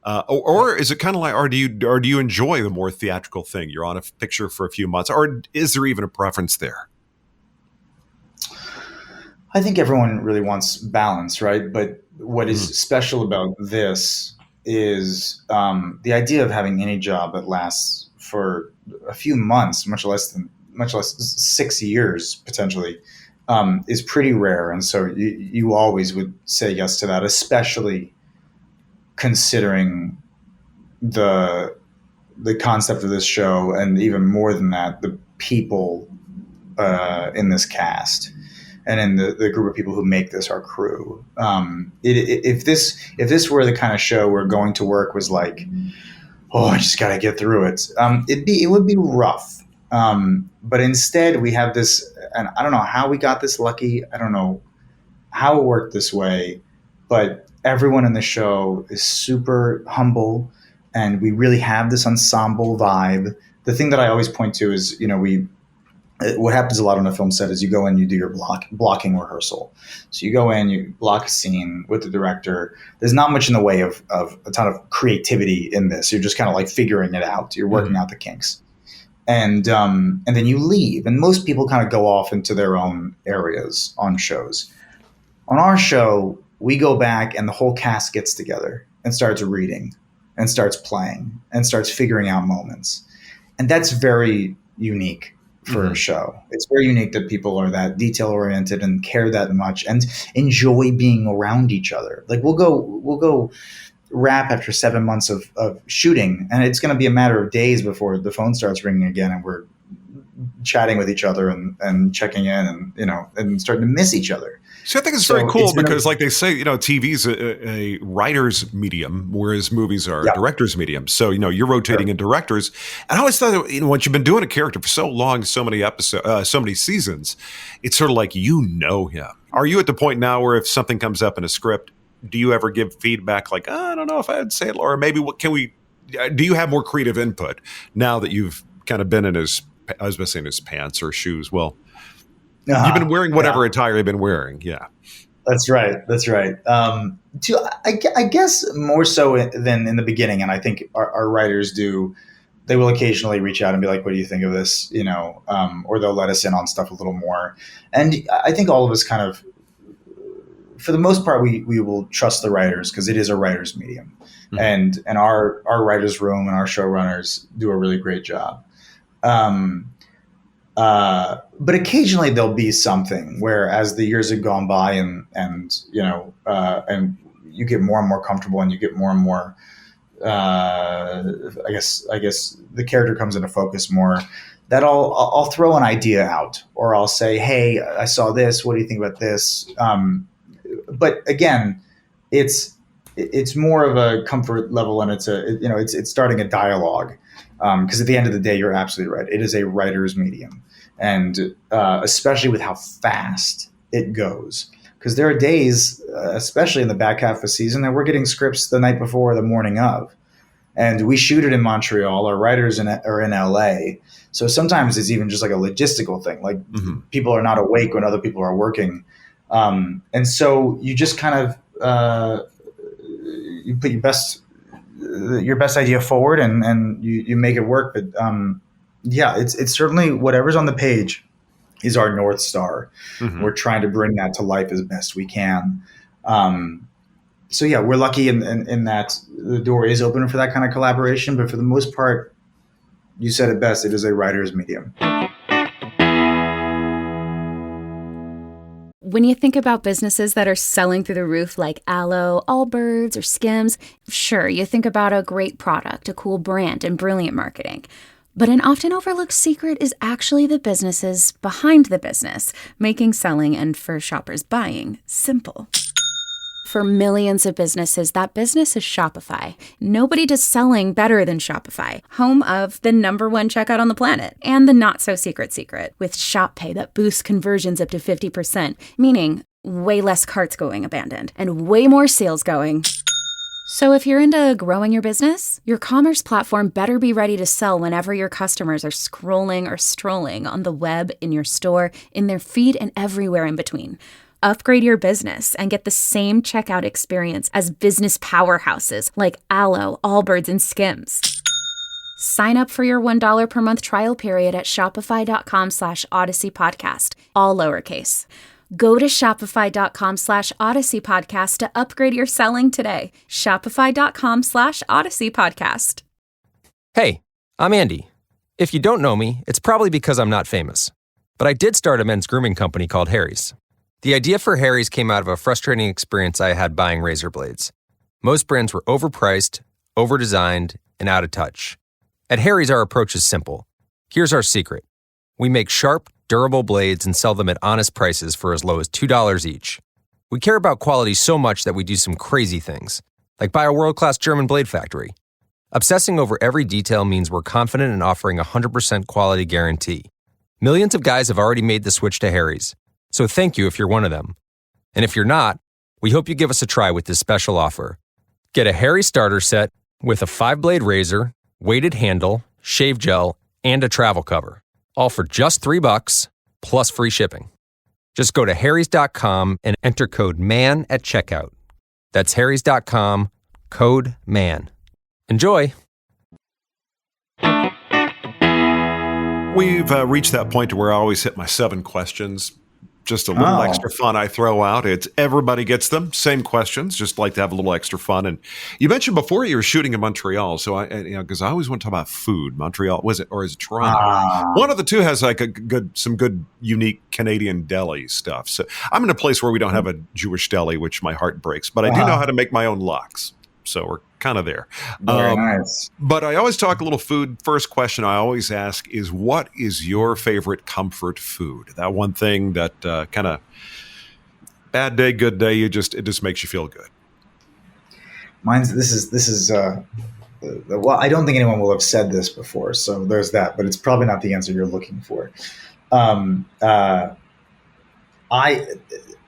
Or is it kind of like, or do you enjoy the more theatrical thing? You're on a picture for a few months, or is there even a preference there? I think everyone really wants balance, right? But what is special about this is the idea of having any job that lasts for a few months, much less 6 years potentially, is pretty rare. And so you always would say yes to that, especially considering the concept of this show, and even more than that, the people in this cast and in the group of people who make this our crew. If this were the kind of show where going to work was like, oh, I just got to get through it, it would be rough. But instead we have this, and I don't know how we got this lucky. I don't know how it worked this way, but everyone in the show is super humble, and we really have this ensemble vibe. The thing that I always point to is, what happens a lot on a film set is you go in, you do your blocking rehearsal. So you go in, you block a scene with the director. There's not much in the way of a ton of creativity in this. You're just kind of like figuring it out. You're working out the kinks. And then you leave. And most people kind of go off into their own areas on shows. On our show, we go back and the whole cast gets together and starts reading and starts playing and starts figuring out moments. And that's very unique for a show. It's very unique that people are that detail oriented and care that much and enjoy being around each other. Like we'll go wrap after 7 months of shooting, and it's going to be a matter of days before the phone starts ringing again and we're chatting with each other and checking in and, and starting to miss each other. So I think it's very cool because, like they say, TV is a writer's medium, whereas movies are a director's medium. So, you're rotating in directors. And I always thought, once you've been doing a character for so long, so many episodes, so many seasons, it's sort of like him. Are you at the point now where if something comes up in a script, do you ever give feedback like, I don't know if I'd say it, or maybe do you have more creative input now that you've kind of been in his pants or shoes? Well, you've been wearing whatever attire you've been wearing. Yeah. That's right. I guess more so than in the beginning. And I think our writers do, they will occasionally reach out and be like, what do you think of this? Or they'll let us in on stuff a little more. And I think all of us kind of, for the most part, we will trust the writers because it is a writer's medium. Mm-hmm. And our writer's room and our showrunners do a really great job. But occasionally there'll be something where, as the years have gone by and you get more and more comfortable and you get more and more, I guess the character comes into focus more, that I'll throw an idea out, or I'll say, hey, I saw this. What do you think about this? But again, it's more of a comfort level, and it's starting a dialogue. Because at the end of the day, you're absolutely right. It is a writer's medium. And especially with how fast it goes. Because there are days, especially in the back half of the season, that we're getting scripts the night before or the morning of. And we shoot it in Montreal. Our writers are in LA. So sometimes it's even just like a logistical thing. Like people are not awake when other people are working. And so you just kind of you put your best idea forward and you make it work. But it's certainly whatever's on the page is our North Star. Mm-hmm. We're trying to bring that to life as best we can. We're lucky in that the door is open for that kind of collaboration. But for the most part, you said it best. It is a writer's medium. When you think about businesses that are selling through the roof like Aloe, Allbirds, or Skims, sure, you think about a great product, a cool brand, and brilliant marketing. But an often overlooked secret is actually the businesses behind the business, making selling and, for shoppers, buying simple. For millions of businesses, that business is Shopify. Nobody does selling better than Shopify, home of the #1 checkout on the planet, and the not-so-secret secret, with Shop Pay that boosts conversions up to 50%, meaning way less carts going abandoned, and way more sales going. So if you're into growing your business, your commerce platform better be ready to sell whenever your customers are scrolling or strolling on the web, in your store, in their feed, and everywhere in between. Upgrade your business and get the same checkout experience as business powerhouses like Aloe, Allbirds, and Skims. Sign up for your $1 per month trial period at shopify.com/Odyssey Podcast, all lowercase. Go to shopify.com /Odyssey Podcast to upgrade your selling today. Shopify.com /Odyssey Podcast. Hey, I'm Andy. If you don't know me, it's probably because I'm not famous. But I did start a men's grooming company called Harry's. The idea for Harry's came out of a frustrating experience I had buying razor blades. Most brands were overpriced, overdesigned, and out of touch. At Harry's, our approach is simple. Here's our secret. We make sharp, durable blades and sell them at honest prices for as low as $2 each. We care about quality so much that we do some crazy things, like buy a world-class German blade factory. Obsessing over every detail means we're confident in offering a 100% quality guarantee. Millions of guys have already made the switch to Harry's. So thank you if you're one of them. And if you're not, we hope you give us a try with this special offer. Get a Harry starter set with a 5-blade razor, weighted handle, shave gel, and a travel cover. All for just $3 plus free shipping. Just go to harrys.com and enter code MAN at checkout. That's harrys.com, code MAN. Enjoy. We've reached that point where I always hit my 7 questions. Just a little extra fun I throw out. It's everybody gets them. Same questions. Just like to have a little extra fun. And you mentioned before you were shooting in Montreal. So because I always want to talk about food. Montreal, was it, or is it Toronto? One of the two has like some good, unique Canadian deli stuff. So I'm in a place where we don't have a Jewish deli, which my heart breaks. But I do know how to make my own lox. So we're kind of there. Very nice. But I always talk a little food. First question I always ask is, what is your favorite comfort food? That one thing that kind of Bad day, good day. It just makes you feel good. This is well, I don't think anyone will have said this before, so there's that, but it's probably not the answer you're looking for.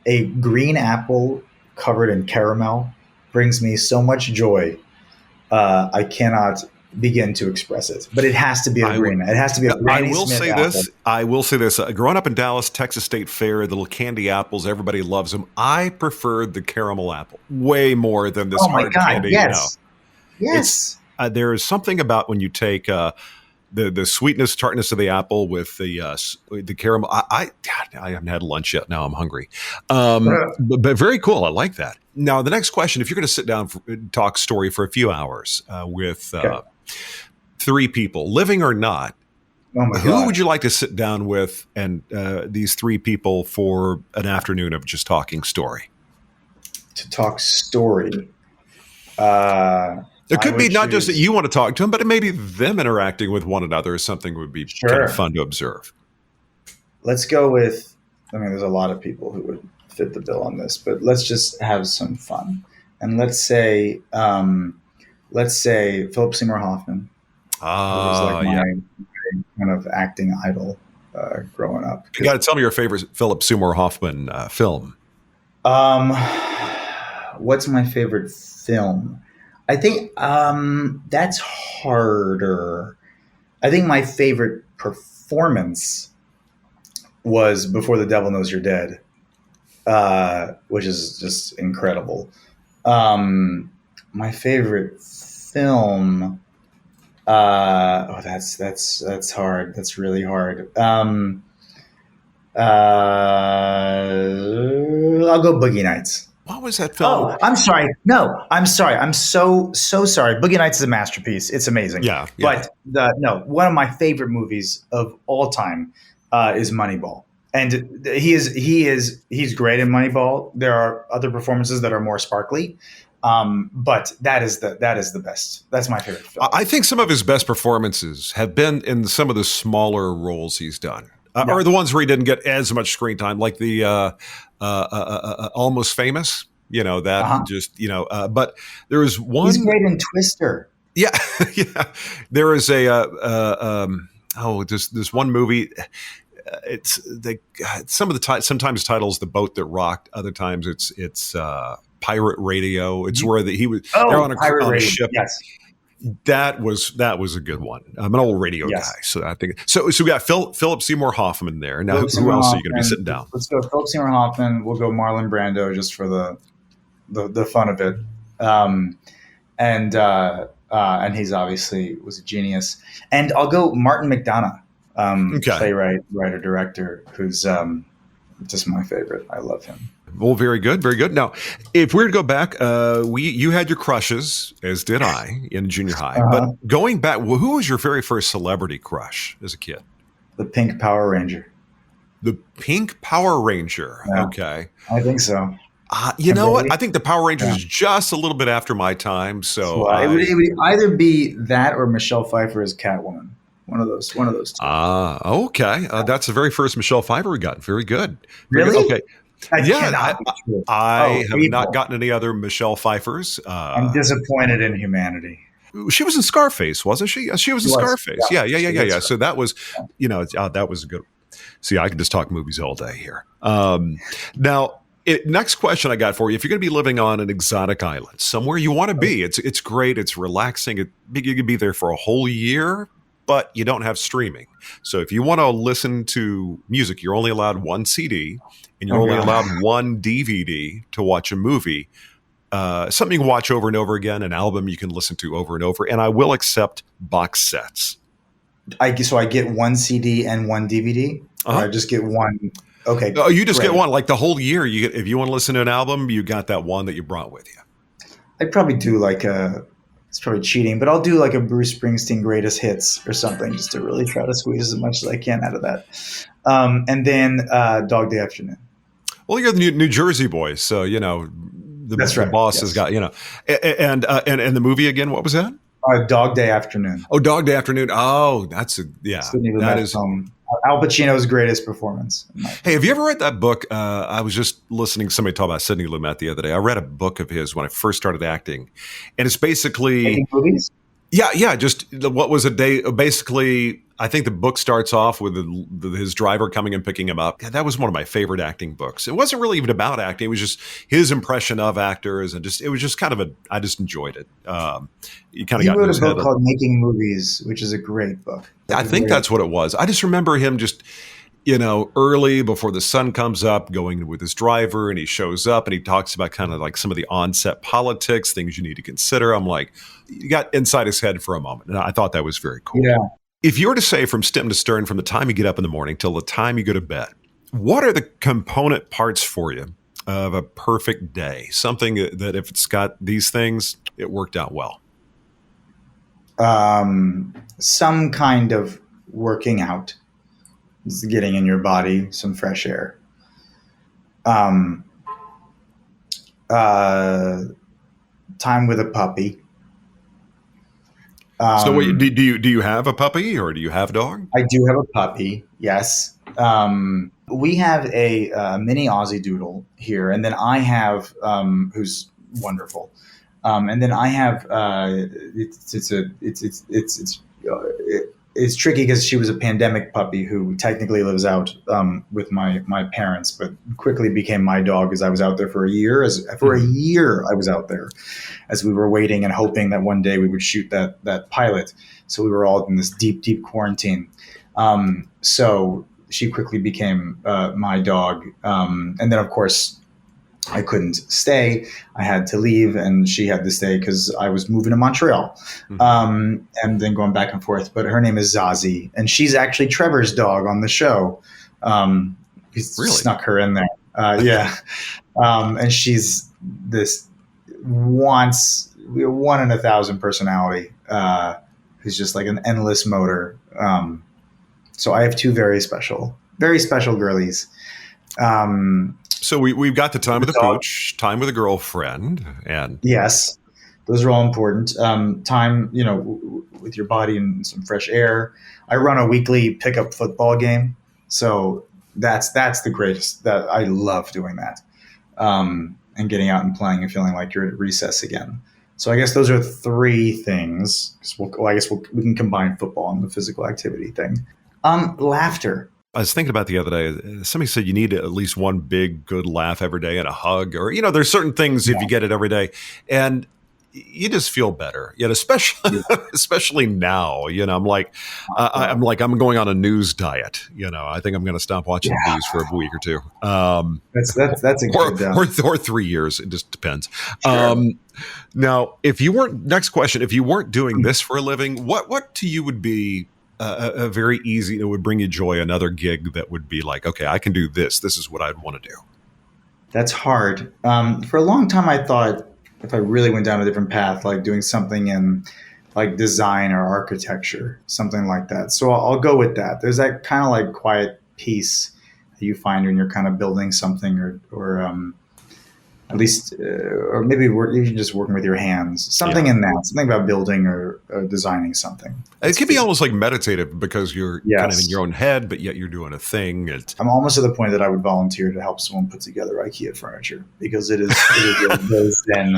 A green apple covered in caramel brings me so much joy. I cannot begin to express it, but it has to be a green. It has to be a Granny Smith apple. I will say this. Growing up in Dallas, Texas State Fair, the little candy apples, everybody loves them. I preferred the caramel apple way more than this hard candy. Yes. Yes. There is something about when you take the sweetness, tartness of the apple with the caramel. I haven't had lunch yet. Now I'm hungry. But very cool. I like that. Now, the next question, if you're going to sit down and talk story for a few hours with three people, living or not, who would you like to sit down with and these three people for an afternoon of just talking story? To talk story. It could be not just that you want to talk to them, but it may be them interacting with one another is something would be kind of fun to observe. Let's go with, there's a lot of people who would fit the bill on this, but let's just have some fun. And let's say Philip Seymour Hoffman. Who was like my kind of acting idol growing up. You got to tell me your favorite Philip Seymour Hoffman film. What's my favorite film? I think that's harder. I think my favorite performance was Before the Devil Knows You're Dead, which is just incredible. My favorite film. That's hard. That's really hard. I'll go Boogie Nights. What was that film? Oh, I'm sorry. No, I'm sorry. I'm so sorry. Boogie Nights is a masterpiece. It's amazing. Yeah. But one of my favorite movies of all time is Moneyball. And he's great in Moneyball. There are other performances that are more sparkly. But that is the best. That's my favorite film. I think some of his best performances have been in some of the smaller roles he's done. Or the ones where he didn't get as much screen time, like the Almost Famous, but there was one. He's great in Twister. Yeah. Yeah. There is this one movie. Sometimes titles The Boat That Rocked. Other times it's Pirate Radio. It's where he was they're on a ship. Yes. That was a good one. I'm an old radio guy, so I think so. We got Philip Seymour Hoffman there. Now, who else are you going to be sitting down? Let's go Philip Seymour Hoffman. We'll go Marlon Brando just for the fun of it. And he's obviously was a genius. And I'll go Martin McDonagh, playwright, writer, director, who's just my favorite. I love him. Well, very good, very good. Now, if we were to go back, you had your crushes, as did I, in junior high. But going back, who was your very first celebrity crush as a kid? The Pink Power Ranger. The Pink Power Ranger. Yeah, okay, I think so. You know what? I think the Power Rangers is just a little bit after my time. So it would either be that or Michelle Pfeiffer as Catwoman. One of those two. Okay. That's the very first Michelle Pfeiffer we got. Very good. Really? Okay. I have not gotten any other Michelle Pfeiffers. I'm disappointed in humanity. She was in Scarface, wasn't she? She was in Scarface. Yeah. So that was, that was a good. See, I can just talk movies all day here. Now, next question I got for you: if you're going to be living on an exotic island, somewhere you want to be, it's great, it's relaxing. You could be there for a whole year, but you don't have streaming. So if you want to listen to music, you're only allowed one CD. And you're only allowed one DVD to watch a movie. Something you can watch over and over again, an album you can listen to over and over. And I will accept box sets. So I get one CD and one DVD? Or I just get one? Okay. Oh, you just get one. Like the whole year, if you want to listen to an album, you got that one that you brought with you. I'd probably do it's probably cheating, but I'll do like a Bruce Springsteen greatest hits or something just to really try to squeeze as much as I can out of that. And then Dog Day Afternoon. Well, you're the New Jersey boy, so the boss has got and the movie again. What was that? Dog Day Afternoon. Oh, Dog Day Afternoon. Oh, that is Al Pacino's greatest performance. Hey, have you ever read that book? I was just listening to somebody talk about Sidney Lumet the other day. I read a book of his when I first started acting, and it's basically Making movies. Yeah. Just what was a day? Basically, I think the book starts off with his driver coming and picking him up. God, that was one of my favorite acting books. It wasn't really even about acting. It was just his impression of actors, and it was just kind of I just enjoyed it. You kind of got wrote a book called Making Movies, which is a great book. I think that's what it was. I just remember him just, early before the sun comes up, going with his driver, and he shows up and he talks about kind of like some of the on-set politics, things you need to consider. I'm like, you got inside his head for a moment. And I thought that was very cool. Yeah. If you were to say from stem to stern, from the time you get up in the morning till the time you go to bed, what are the component parts for you of a perfect day? Something that if it's got these things, it worked out well. Some kind of working out, getting in your body some fresh air. Time with a puppy. So wait, do you have a puppy or do you have a dog? I do have a puppy. Yes. We have a mini Aussie Doodle here, and then I have who's wonderful. And then I have it's tricky because she was a pandemic puppy who technically lives out with my parents, but quickly became my dog as I was out there for a year. For a year, I was out there as we were waiting and hoping that one day we would shoot that pilot. So we were all in this deep quarantine. So she quickly became my dog, and then of course I couldn't stay. I had to leave, and she had to stay because I was moving to Montreal, and then going back and forth. But her name is Zazie, and she's actually Trevor's dog on the show. He's really snuck her in there. Yeah, and she's this one in 1,000 personality, who's just like an endless motor. So I have two very special girlies. So we've got the time with a coach, time with a girlfriend, and yes, those are all important. Time, with your body and some fresh air. I run a weekly pickup football game, so that's the greatest. That I love doing that, and getting out and playing and feeling like you're at recess again. So I guess those are three things. We can combine football and the physical activity thing. Laughter. I was thinking about the other day, somebody said you need at least one big, good laugh every day and a hug, or, there's certain things if you get it every day and you just feel better, especially now, I'm going on a news diet. I think I'm going to stop watching the news for a week or two. That's a good or 3 years. It just depends. Sure. Now, if you weren't doing this for a living, what to you would be a very easy, that would bring you joy, another gig that would be like, okay, I can do this. This is what I'd want to do. That's hard. For a long time, I thought if I really went down a different path, like doing something in like design or architecture, something like that. So I'll go with that. There's that kind of like quiet peace that you find when you're kind of building something or at least, or maybe even just working with your hands, something in that, something about building or designing something. It can be almost like meditative because you're kind of in your own head, but yet you're doing a thing. I'm almost at the point that I would volunteer to help someone put together IKEA furniture because it is then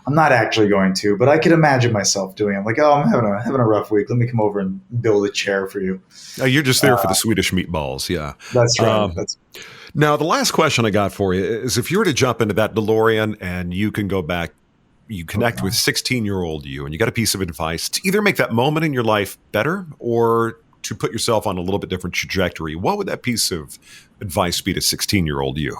I'm not actually going to, but I could imagine myself doing it. Like, oh, I'm having a rough week. Let me come over and build a chair for you. You're just there for the Swedish meatballs. Yeah. That's right. Now, the last question I got for you is if you were to jump into that DeLorean and you can go back, you connect with 16-year-old you, and you got a piece of advice to either make that moment in your life better or to put yourself on a little bit different trajectory, what would that piece of advice be to 16-year-old you?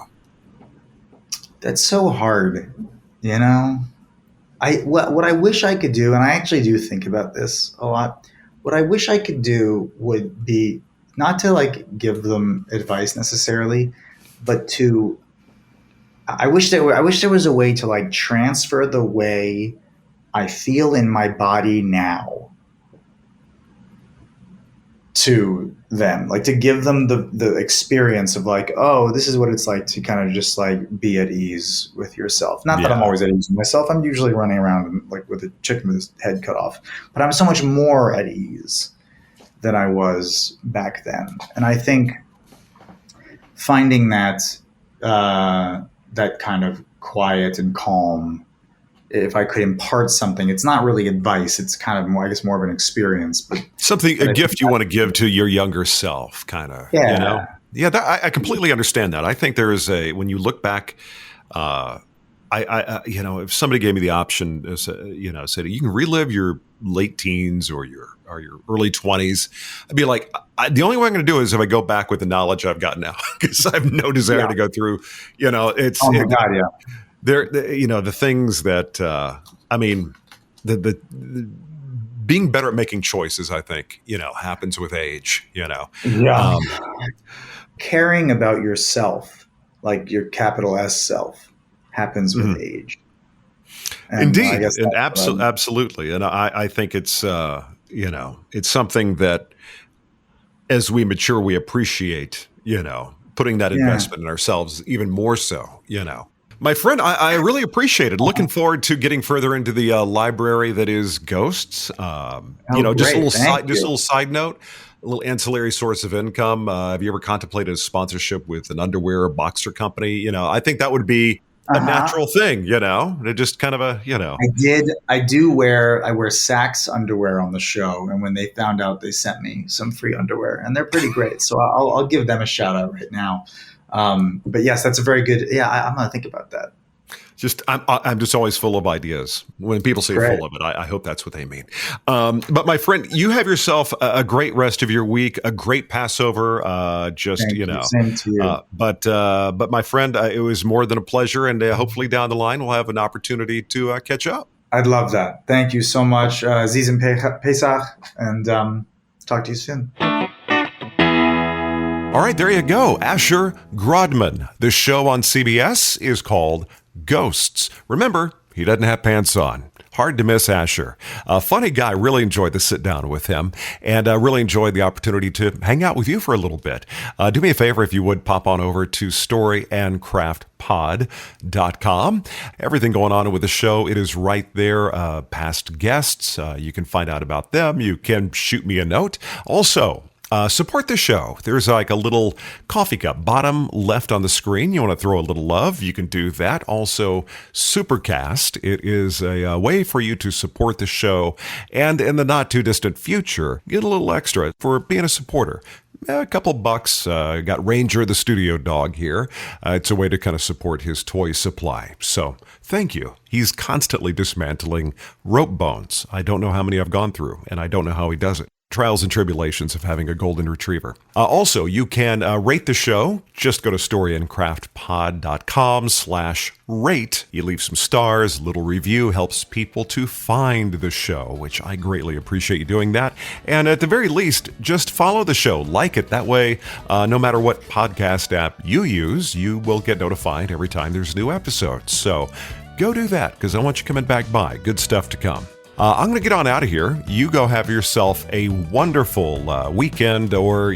That's so hard, What I wish I could do, and I actually do think about this a lot, what I wish I could do would be not to like give them advice necessarily, but I wish there was a way to like transfer the way I feel in my body now to them, like to give them the experience of like, oh, this is what it's like to kind of just like be at ease with yourself. Not that I'm always at ease with myself. I'm usually running around like with a chicken with his head cut off, but I'm so much more at ease than I was back then. And I think finding that that kind of quiet and calm, if I could impart something, it's not really advice. It's kind of more, I guess, more of an experience, but a gift you want to give to your younger self, kind of. Yeah. You know? Yeah, I completely understand that. I think there is when you look back, I if somebody gave me the option, said you can relive your late teens or your early 20s, I'd be like, the only way I'm going to do it is if I go back with the knowledge I've got now, because I have no desire to go through. It's the things that the being better at making choices, I think, happens with age. Caring about yourself, like your capital S self, happens with age. And indeed, and absolutely. And I think it's it's something that as we mature, we appreciate, putting that investment in ourselves even more so, My friend, I really appreciate it. Looking forward to getting further into the library that is Ghosts. Just a little side note, a little ancillary source of income. Have you ever contemplated a sponsorship with an underwear or boxer company? I think that would be a natural thing, just kind of I wear Saks underwear on the show. And when they found out, they sent me some free underwear and they're pretty great. So I'll give them a shout out right now. But yes, that's a very good, I'm going to think about that. I'm just always full of ideas. When people say full of it, I hope that's what they mean. But my friend, you have yourself a great rest of your week, a great Passover. Same to you. But my friend, it was more than a pleasure, and hopefully down the line we'll have an opportunity to catch up. I'd love that. Thank you so much, Zizim Pesach, and talk to you soon. All right, there you go. Asher Grodman. The show on CBS is called Ghosts. Remember, he doesn't have pants on. Hard to miss Asher. A funny guy. Really enjoyed the sit down with him, and really enjoyed the opportunity to hang out with you for a little bit. Do me a favor, if you would, pop on over to storyandcraftpod.com. Everything going on with the show, it is right there. Past guests, you can find out about them. You can shoot me a note. Also, support the show. There's like a little coffee cup bottom left on the screen. You want to throw a little love, you can do that. Also, Supercast. It is a way for you to support the show, and in the not too distant future, get a little extra for being a supporter. A couple bucks. Got Ranger, the studio dog, here. It's a way to kind of support his toy supply. So thank you. He's constantly dismantling rope bones. I don't know how many I've gone through, and I don't know how he does it. Trials and tribulations of having a golden retriever. Also, you can rate the show. Just go to storyandcraftpod.com/rate. You leave some stars, a little review helps people to find the show, which I greatly appreciate you doing that. And at the very least, just follow the show, like it. That way, no matter what podcast app you use, you will get notified every time there's new episodes. So go do that, because I want you coming back by. Good stuff to come. I'm going to get on out of here. You go have yourself a wonderful weekend or,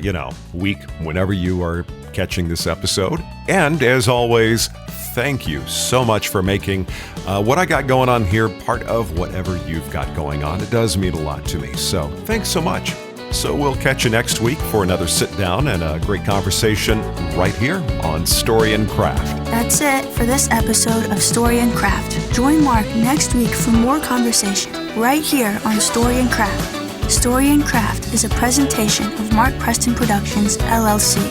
week whenever you are catching this episode. And as always, thank you so much for making what I got going on here part of whatever you've got going on. It does mean a lot to me. So thanks so much. So we'll catch you next week for another sit down and a great conversation right here on Story and Craft. That's it for this episode of Story and Craft. Join Mark next week for more conversation right here on Story and Craft. Story and Craft is a presentation of Mark Preston Productions, LLC.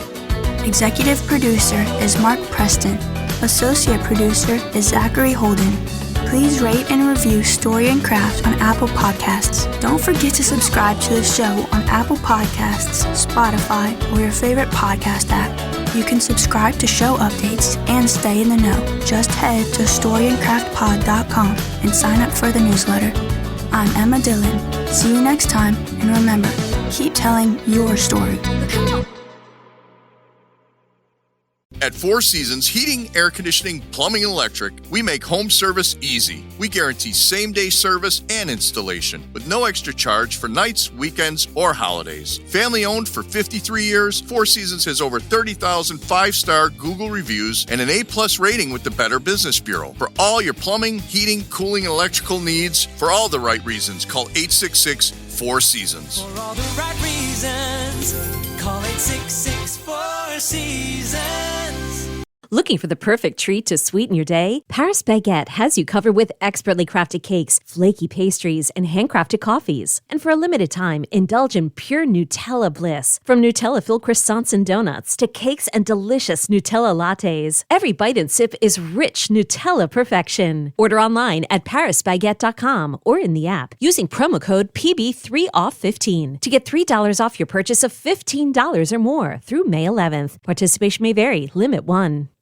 Executive producer is Mark Preston. Associate producer is Zachary Holden. Please rate and review Story and Craft on Apple Podcasts. Don't forget to subscribe to the show on Apple Podcasts, Spotify, or your favorite podcast app. You can subscribe to show updates and stay in the know. Just head to storyandcraftpod.com and sign up for the newsletter. I'm Emma Dillon. See you next time, and remember, keep telling your story. At Four Seasons Heating, Air Conditioning, Plumbing, and Electric, we make home service easy. We guarantee same-day service and installation with no extra charge for nights, weekends, or holidays. Family-owned for 53 years, Four Seasons has over 30,000 five-star Google reviews and an A+ rating with the Better Business Bureau. For all your plumbing, heating, cooling, and electrical needs, for all the right reasons, call 866 Four Seasons. For all the right reasons, call 866 Seasons. Looking for the perfect treat to sweeten your day? Paris Baguette has you covered with expertly crafted cakes, flaky pastries, and handcrafted coffees. And for a limited time, indulge in pure Nutella bliss. From Nutella-filled croissants and donuts to cakes and delicious Nutella lattes, every bite and sip is rich Nutella perfection. Order online at parisbaguette.com or in the app using promo code PB3OFF15 to get $3 off your purchase of $15 or more through May 11th. Participation may vary. Limit 1.